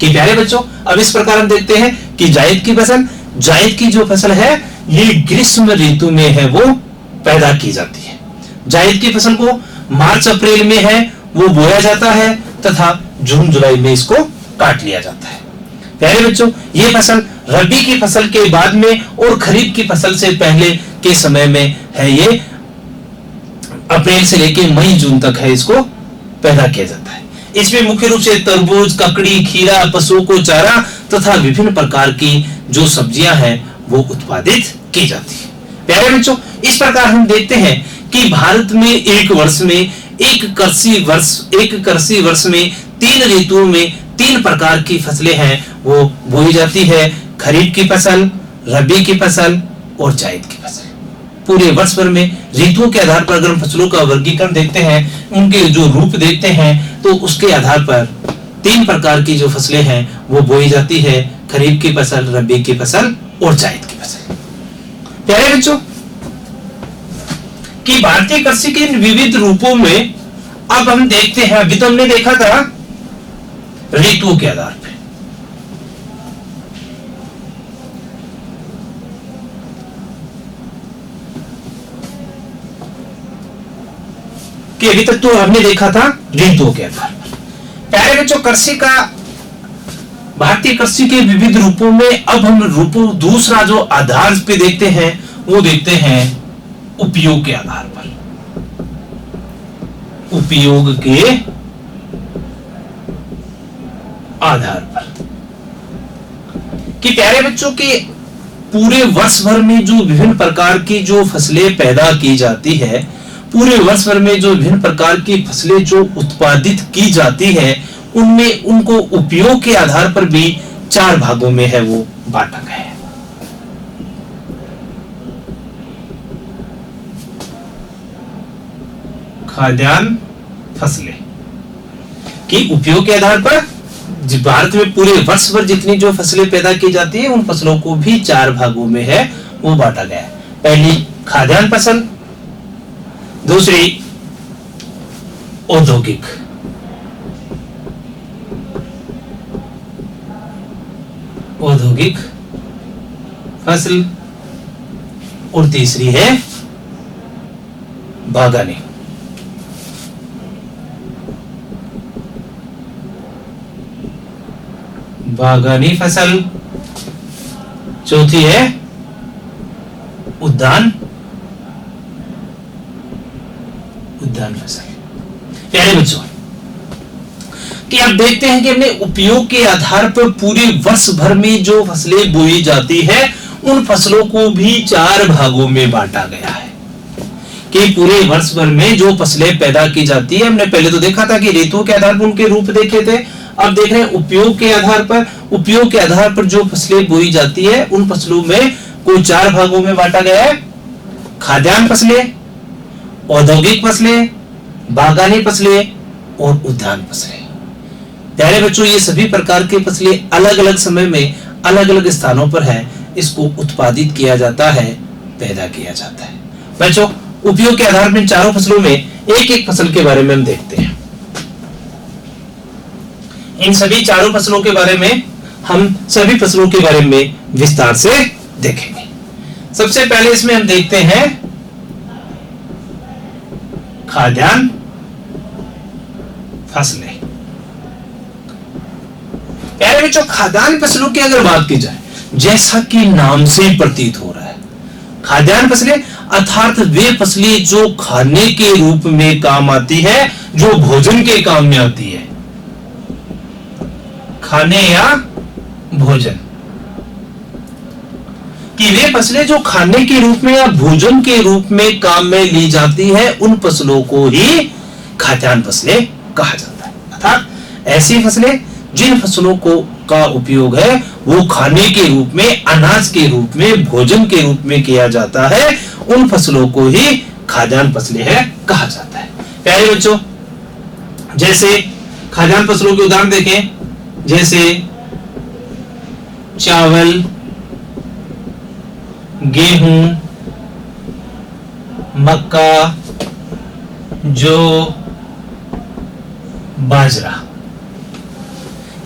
कि प्यारे बच्चों, अब इस प्रकार हम देखते हैं कि जायद की फसल, जायद की जो फसल है ये ग्रीष्म ऋतु में है वो पैदा की जाती है। जायद की फसल को मार्च अप्रैल में है वो बोया जाता है तथा जून जुलाई में इसको काट लिया जाता है। प्यारे बच्चों, ये फसल रबी की फसल के बाद में और खरीफ की फसल से पहले के समय में है, ये अप्रैल से लेकर मई जून तक है इसको पैदा किया जाता है। इसमें मुख्य रूप से तरबूज, ककड़ी, खीरा, पशुओं को चारा तथा विभिन्न प्रकार की जो सब्जियां हैं वो उत्पादित की जाती है। प्यारे बच्चों, इस प्रकार हम देखते हैं कि भारत में एक कृषि वर्ष में 3 ऋतुओं में 3 प्रकार की फसलें हैं वो बोई जाती है। खरीफ की फसल, रबी की फसल और जायद की फसल। पूरे वर्ष भर में ऋतुओं के आधार पर अगर हम फसलों का वर्गीकरण देखते हैं, उनके जो रूप देखते हैं, तो उसके आधार पर 3 प्रकार की जो फसलें हैं वो बोई जाती है। खरीफ की फसल, रबी की फसल और जायद की फसल। प्यारे बच्चों, कि भारतीय कृषि के विविध रूपों में अब हम देखते हैं, अभी तो हमने देखा था ऋतुओं के आधार पर, कि अभी तक तो हमने देखा था ऋतुओं के आधार पर। प्यारे बच्चों, कृषि का, भारतीय कृषि के विविध रूपों में अब हम रूपों दूसरा जो आधार पे देखते हैं वो देखते हैं उपयोग के आधार पर। उपयोग के आधार पर कि प्यारे बच्चों के पूरे वर्ष भर में जो विभिन्न प्रकार की जो फसलें पैदा की जाती है, पूरे वर्ष भर में जो विभिन्न प्रकार की फसलें जो उत्पादित की जाती है, उनमें उनको उपयोग के आधार पर भी 4 भागों में है वो बांटा गया है। खाद्यान्न फसलें कि उपयोग के आधार पर भारत में पूरे वर्ष भर जितनी जो फसलें पैदा की जाती है उन फसलों को भी 4 भागों में है वो बांटा गया है। पहली खाद्यान्न फसल, दूसरी औद्योगिक, फसल और तीसरी है बागानी। बागानी फसल, चौथी है उद्यान फसल। प्यारे बच्चों कि आप देखते हैं कि हमने उपयोग के आधार पर पूरे वर्ष भर में जो फसलें बोई जाती है उन फसलों को भी 4 भागों में बांटा गया है कि पूरे वर्ष भर में जो फसलें पैदा की जाती है। हमने पहले तो देखा था कि ऋतुओं के आधार पर उनके रूप देखे थे, अब देख रहे हैं उपयोग के आधार पर जो फसलें बोई जाती है उन फसलों में कुल 4 भागों में बांटा गया है। खाद्यान्न फसलें, औद्योगिक फसलें, बागानी फसलें और उद्यान फसलें। प्यारे बच्चों ये सभी प्रकार की फसलें अलग अलग समय में अलग अलग स्थानों पर है, इसको उत्पादित किया जाता है, पैदा किया जाता है। बच्चों उपयोग के आधार पर इन चारों फसलों में एक एक फसल के बारे में हम देखते हैं। इन सभी चारों फसलों के बारे में हम सभी फसलों के बारे में विस्तार से देखेंगे। सबसे पहले इसमें हम देखते हैं खाद्यान्न फसलें। प्यारे बच्चों खाद्यान्न फसलों की अगर बात की जाए, जैसा कि नाम से ही प्रतीत हो रहा है, खाद्यान्न फसलें अर्थात वे फसलें जो खाने के रूप में काम आती है, जो भोजन के काम में आती है, खाने या भोजन कि वे फसलें जो खाने के रूप में या भोजन के रूप में काम में ली जाती है उन फसलों को ही खाद्यान्न फसलें कहा जाता है। अर्थात ऐसी फसलें जिन फसलों को का उपयोग है वो खाने के रूप में, अनाज के रूप में, भोजन के रूप में किया जाता है, उन फसलों को ही खाद्यान्न फसलें है कहा जाता है। प्यारे बच्चों जैसे खाद्यान्न फसलों के उदाहरण देखें, जैसे चावल, गेहूं, मक्का, जौ, बाजरा।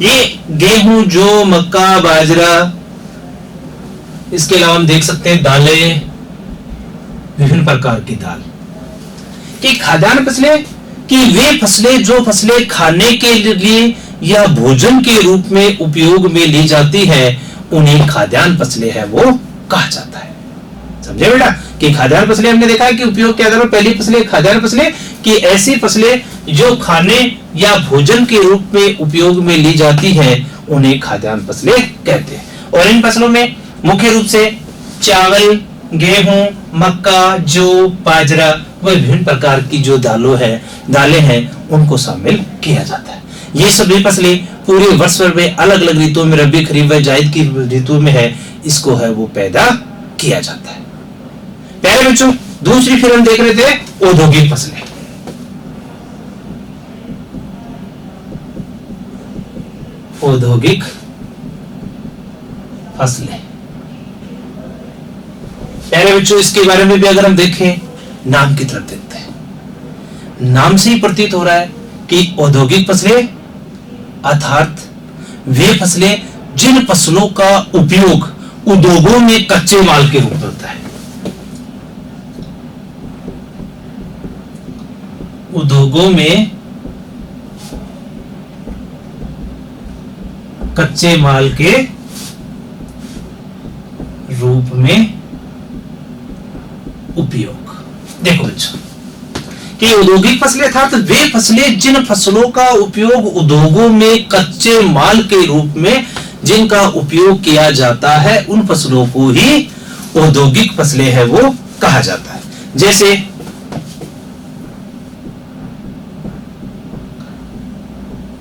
ये गेहूं, जौ, मक्का, बाजरा, इसके अलावा हम देख सकते हैं दालें, विभिन्न प्रकार की दाल। कि खाद्यान्न फसलें कि वे फसलें जो फसलें खाने के लिए या भोजन के रूप में उपयोग में ली जाती है उन्हें खाद्यान्न फसलें है वो कहा जाता है। समझे बेटा कि खाद्यान्न फसलें हमने देखा है कि उपयोग के आधार पर पहली फसलें खाद्यान्न फसलें कि ऐसी फसलें जो खाने या भोजन के रूप में उपयोग में ली जाती है उन्हें खाद्यान्न फसलें कहते हैं। और इन फसलों में मुख्य रूप से चावल, गेहूं, मक्का, जौ, बाजरा व विभिन्न प्रकार की जो दालें हैं उनको शामिल किया जाता है। ये सभी फसलें पूरे वर्ष भर में अलग अलग ऋतुओं में, रबी, खरीफ व जायद की ऋतु में है, इसको है वो पैदा किया जाता है। प्यारे बच्चों दूसरी फिर हम देख रहे थे औद्योगिक फसलें। औद्योगिक फसलें प्यारे बच्चों इसके बारे में भी अगर हम देखें, नाम की तरफ देखते हैं, नाम से ही प्रतीत हो रहा है कि औद्योगिक फसलें अर्थात वे फसलें जिन फसलों का उपयोग उद्योगों में कच्चे माल के रूप में होता है। उद्योगों में कच्चे माल के रूप में उपयोग। देखो बच्चों कि औद्योगिक फसलें अर्थात वे फसलें जिन फसलों का उपयोग उद्योगों में कच्चे माल के रूप में जिनका उपयोग किया जाता है उन फसलों को ही औद्योगिक फसलें है वो कहा जाता है। जैसे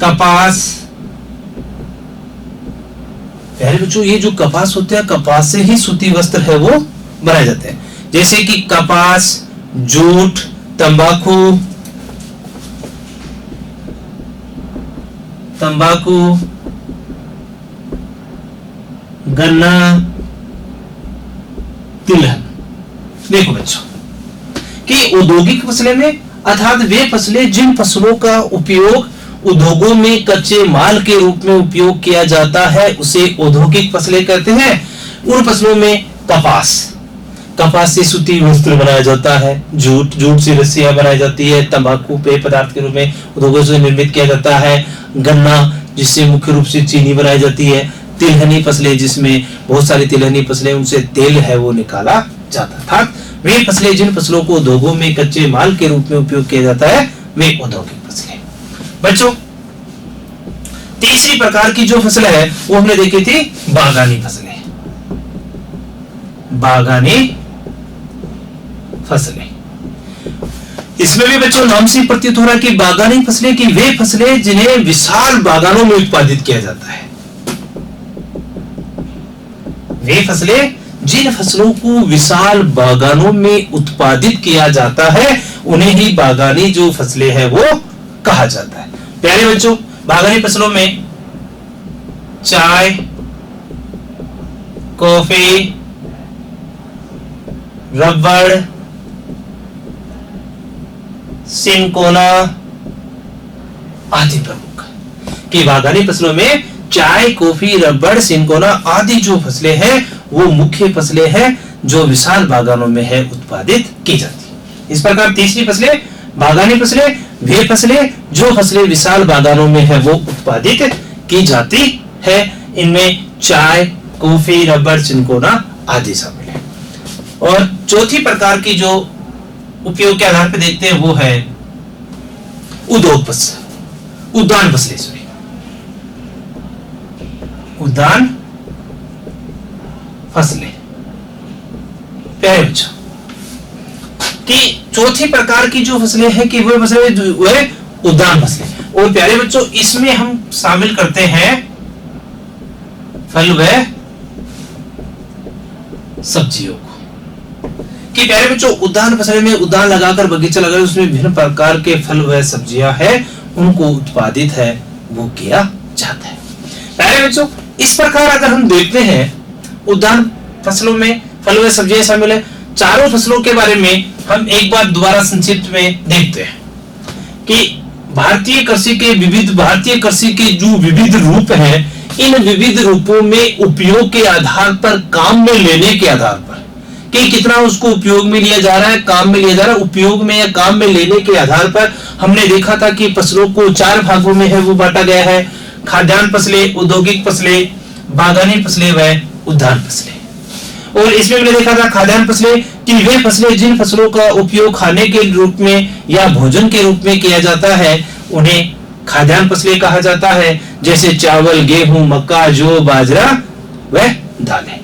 कपास, प्यारे बच्चों ये जो कपास होते हैं, कपास से ही सूती वस्त्र है वो बनाए जाते हैं, जैसे कि कपास, जूट, तंबाकू, गन्ना, तिलहन। देखो बच्चों कि औद्योगिक फसलें में अर्थात वे फसलें जिन फसलों का उपयोग उद्योगों में कच्चे माल के रूप में उपयोग किया जाता है उसे औद्योगिक फसलें कहते हैं। उन फसलों में कपास से सूती वस्त्र बनाया जाता है, जूट से रस्सियां बनाई जाती है, तंबाकू पेय पदार्थ के रूप में उद्योगों से निर्मित किया जाता है, गन्ना जिससे मुख्य रूप से चीनी बनाई जाती है, तिलहनी फसलें जिसमें बहुत सारी तिलहनी फसलें उनसे तेल है वो निकाला जाता था। वे फसलें जिन फसलों को उद्योगों में कच्चे माल के रूप में उपयोग किया जाता है वे औद्योगिक फसलें। बच्चों तीसरी प्रकार की जो फसलें है वो हमने देखी थी बागानी फसलें। इसमें भी बच्चों नाम से प्रतीत हो रहा है कि बागानी फसलें की वे फसलें जिन्हें विशाल बागानों में उत्पादित किया जाता है। वे फसलें जिन फसलों को विशाल बागानों में उत्पादित किया जाता है उन्हें ही बागानी जो फसलें हैं वो कहा जाता है। प्यारे बच्चों बागानी फसलों में चाय, कॉफी, रबड़, सिनकोना आदि प्रमुख कि बागानी फसलों में चाय, कॉफी, रबड़, सिनकोना आदि जो फसलें हैं वो मुख्य फसलें हैं जो विशाल बागानों में है उत्पादित की जाती है। इस प्रकार तीसरी फसलें बागानी फसलें वे फसलें जो फसलें विशाल बागानों में है वो उत्पादित की जाती है। इनमें चाय, कॉफी, रबड़, सिनकोना आदि शामिल है। और चौथी प्रकार की जो उपयोग के आधार पर देखते हैं वो है उद्यान फसलें। उद्यान फसलें। प्यारे बच्चों कि चौथी प्रकार की जो फसलें हैं कि वो फसलें वो है उद्यान फसलें। और प्यारे बच्चों इसमें हम शामिल करते हैं फल व सब्जियों को कि प्यारे बच्चों उद्यान फसलें में उद्यान लगाकर बगीचा लगाकर उसमें विभिन्न प्रकार के फल व सब्जियां हैं उनको उत्पादित है वो किया जाता है। प्यारे बच्चों इस प्रकार अगर हम देखते हैं उद्यान फसलों में फल व सब्जियां शामिल है। चारों फसलों के बारे में हम एक बार दोबारा संक्षिप्त में देखते हैं कि भारतीय कृषि के जो विविध रूप हैं इन विविध रूपों में उपयोग के आधार पर काम में लेने के आधार पर कि कितना उसको उपयोग में लिया जा रहा है, काम में लिया जा रहा है, उपयोग में या काम में लेने के आधार पर हमने देखा था कि फसलों को चार भागों में है वो बांटा गया है। खाद्यान्न फसलें, औद्योगिक फसलें, बागानी फसलें व उद्यान फसलें। और इसमें हमने देखा था खाद्यान्न फसलें कि वे फसलें जिन फसलों का उपयोग खाने के रूप में या भोजन के रूप में किया जाता है उन्हें खाद्यान्न फसलें कहा जाता है, जैसे चावल, गेहूं, मक्का, जौ, बाजरा व दालें।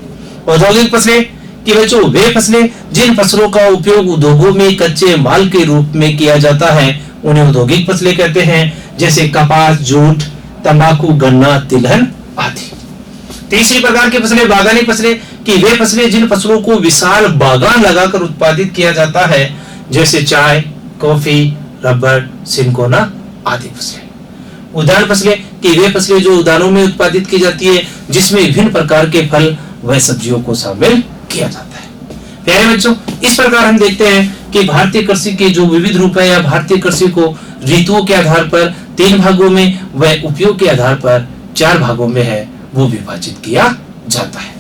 औद्योगिक फसलें कि बच्चों वे फसलें जिन फसलों का उपयोग उद्योगों में कच्चे माल के रूप में किया जाता है उन्हें औद्योगिक फसलें कहते हैं, जैसे कपास, जूट, तंबाकू, गन्ना, तिलहन आदि। तीसरी प्रकार की फसलें बागानी फसलें कि वे फसलें जिन फसलों को विशाल बागान लगाकर उत्पादित किया जाता है, जैसे चाय, कॉफी, रबड़, सिनकोना आदि फसलें। उद्यान फसलें कि वे फसलें जो उद्यानों में उत्पादित की जाती है जिसमें विभिन्न प्रकार के फल व सब्जियों को शामिल किया जाता है। प्यारे बच्चों इस प्रकार हम देखते हैं कि भारतीय कृषि के जो विविध रूप है या भारतीय कृषि को ऋतुओं के आधार पर 3 भागों में व उपयोग के आधार पर 4 भागों में है वो विभाजित किया जाता है।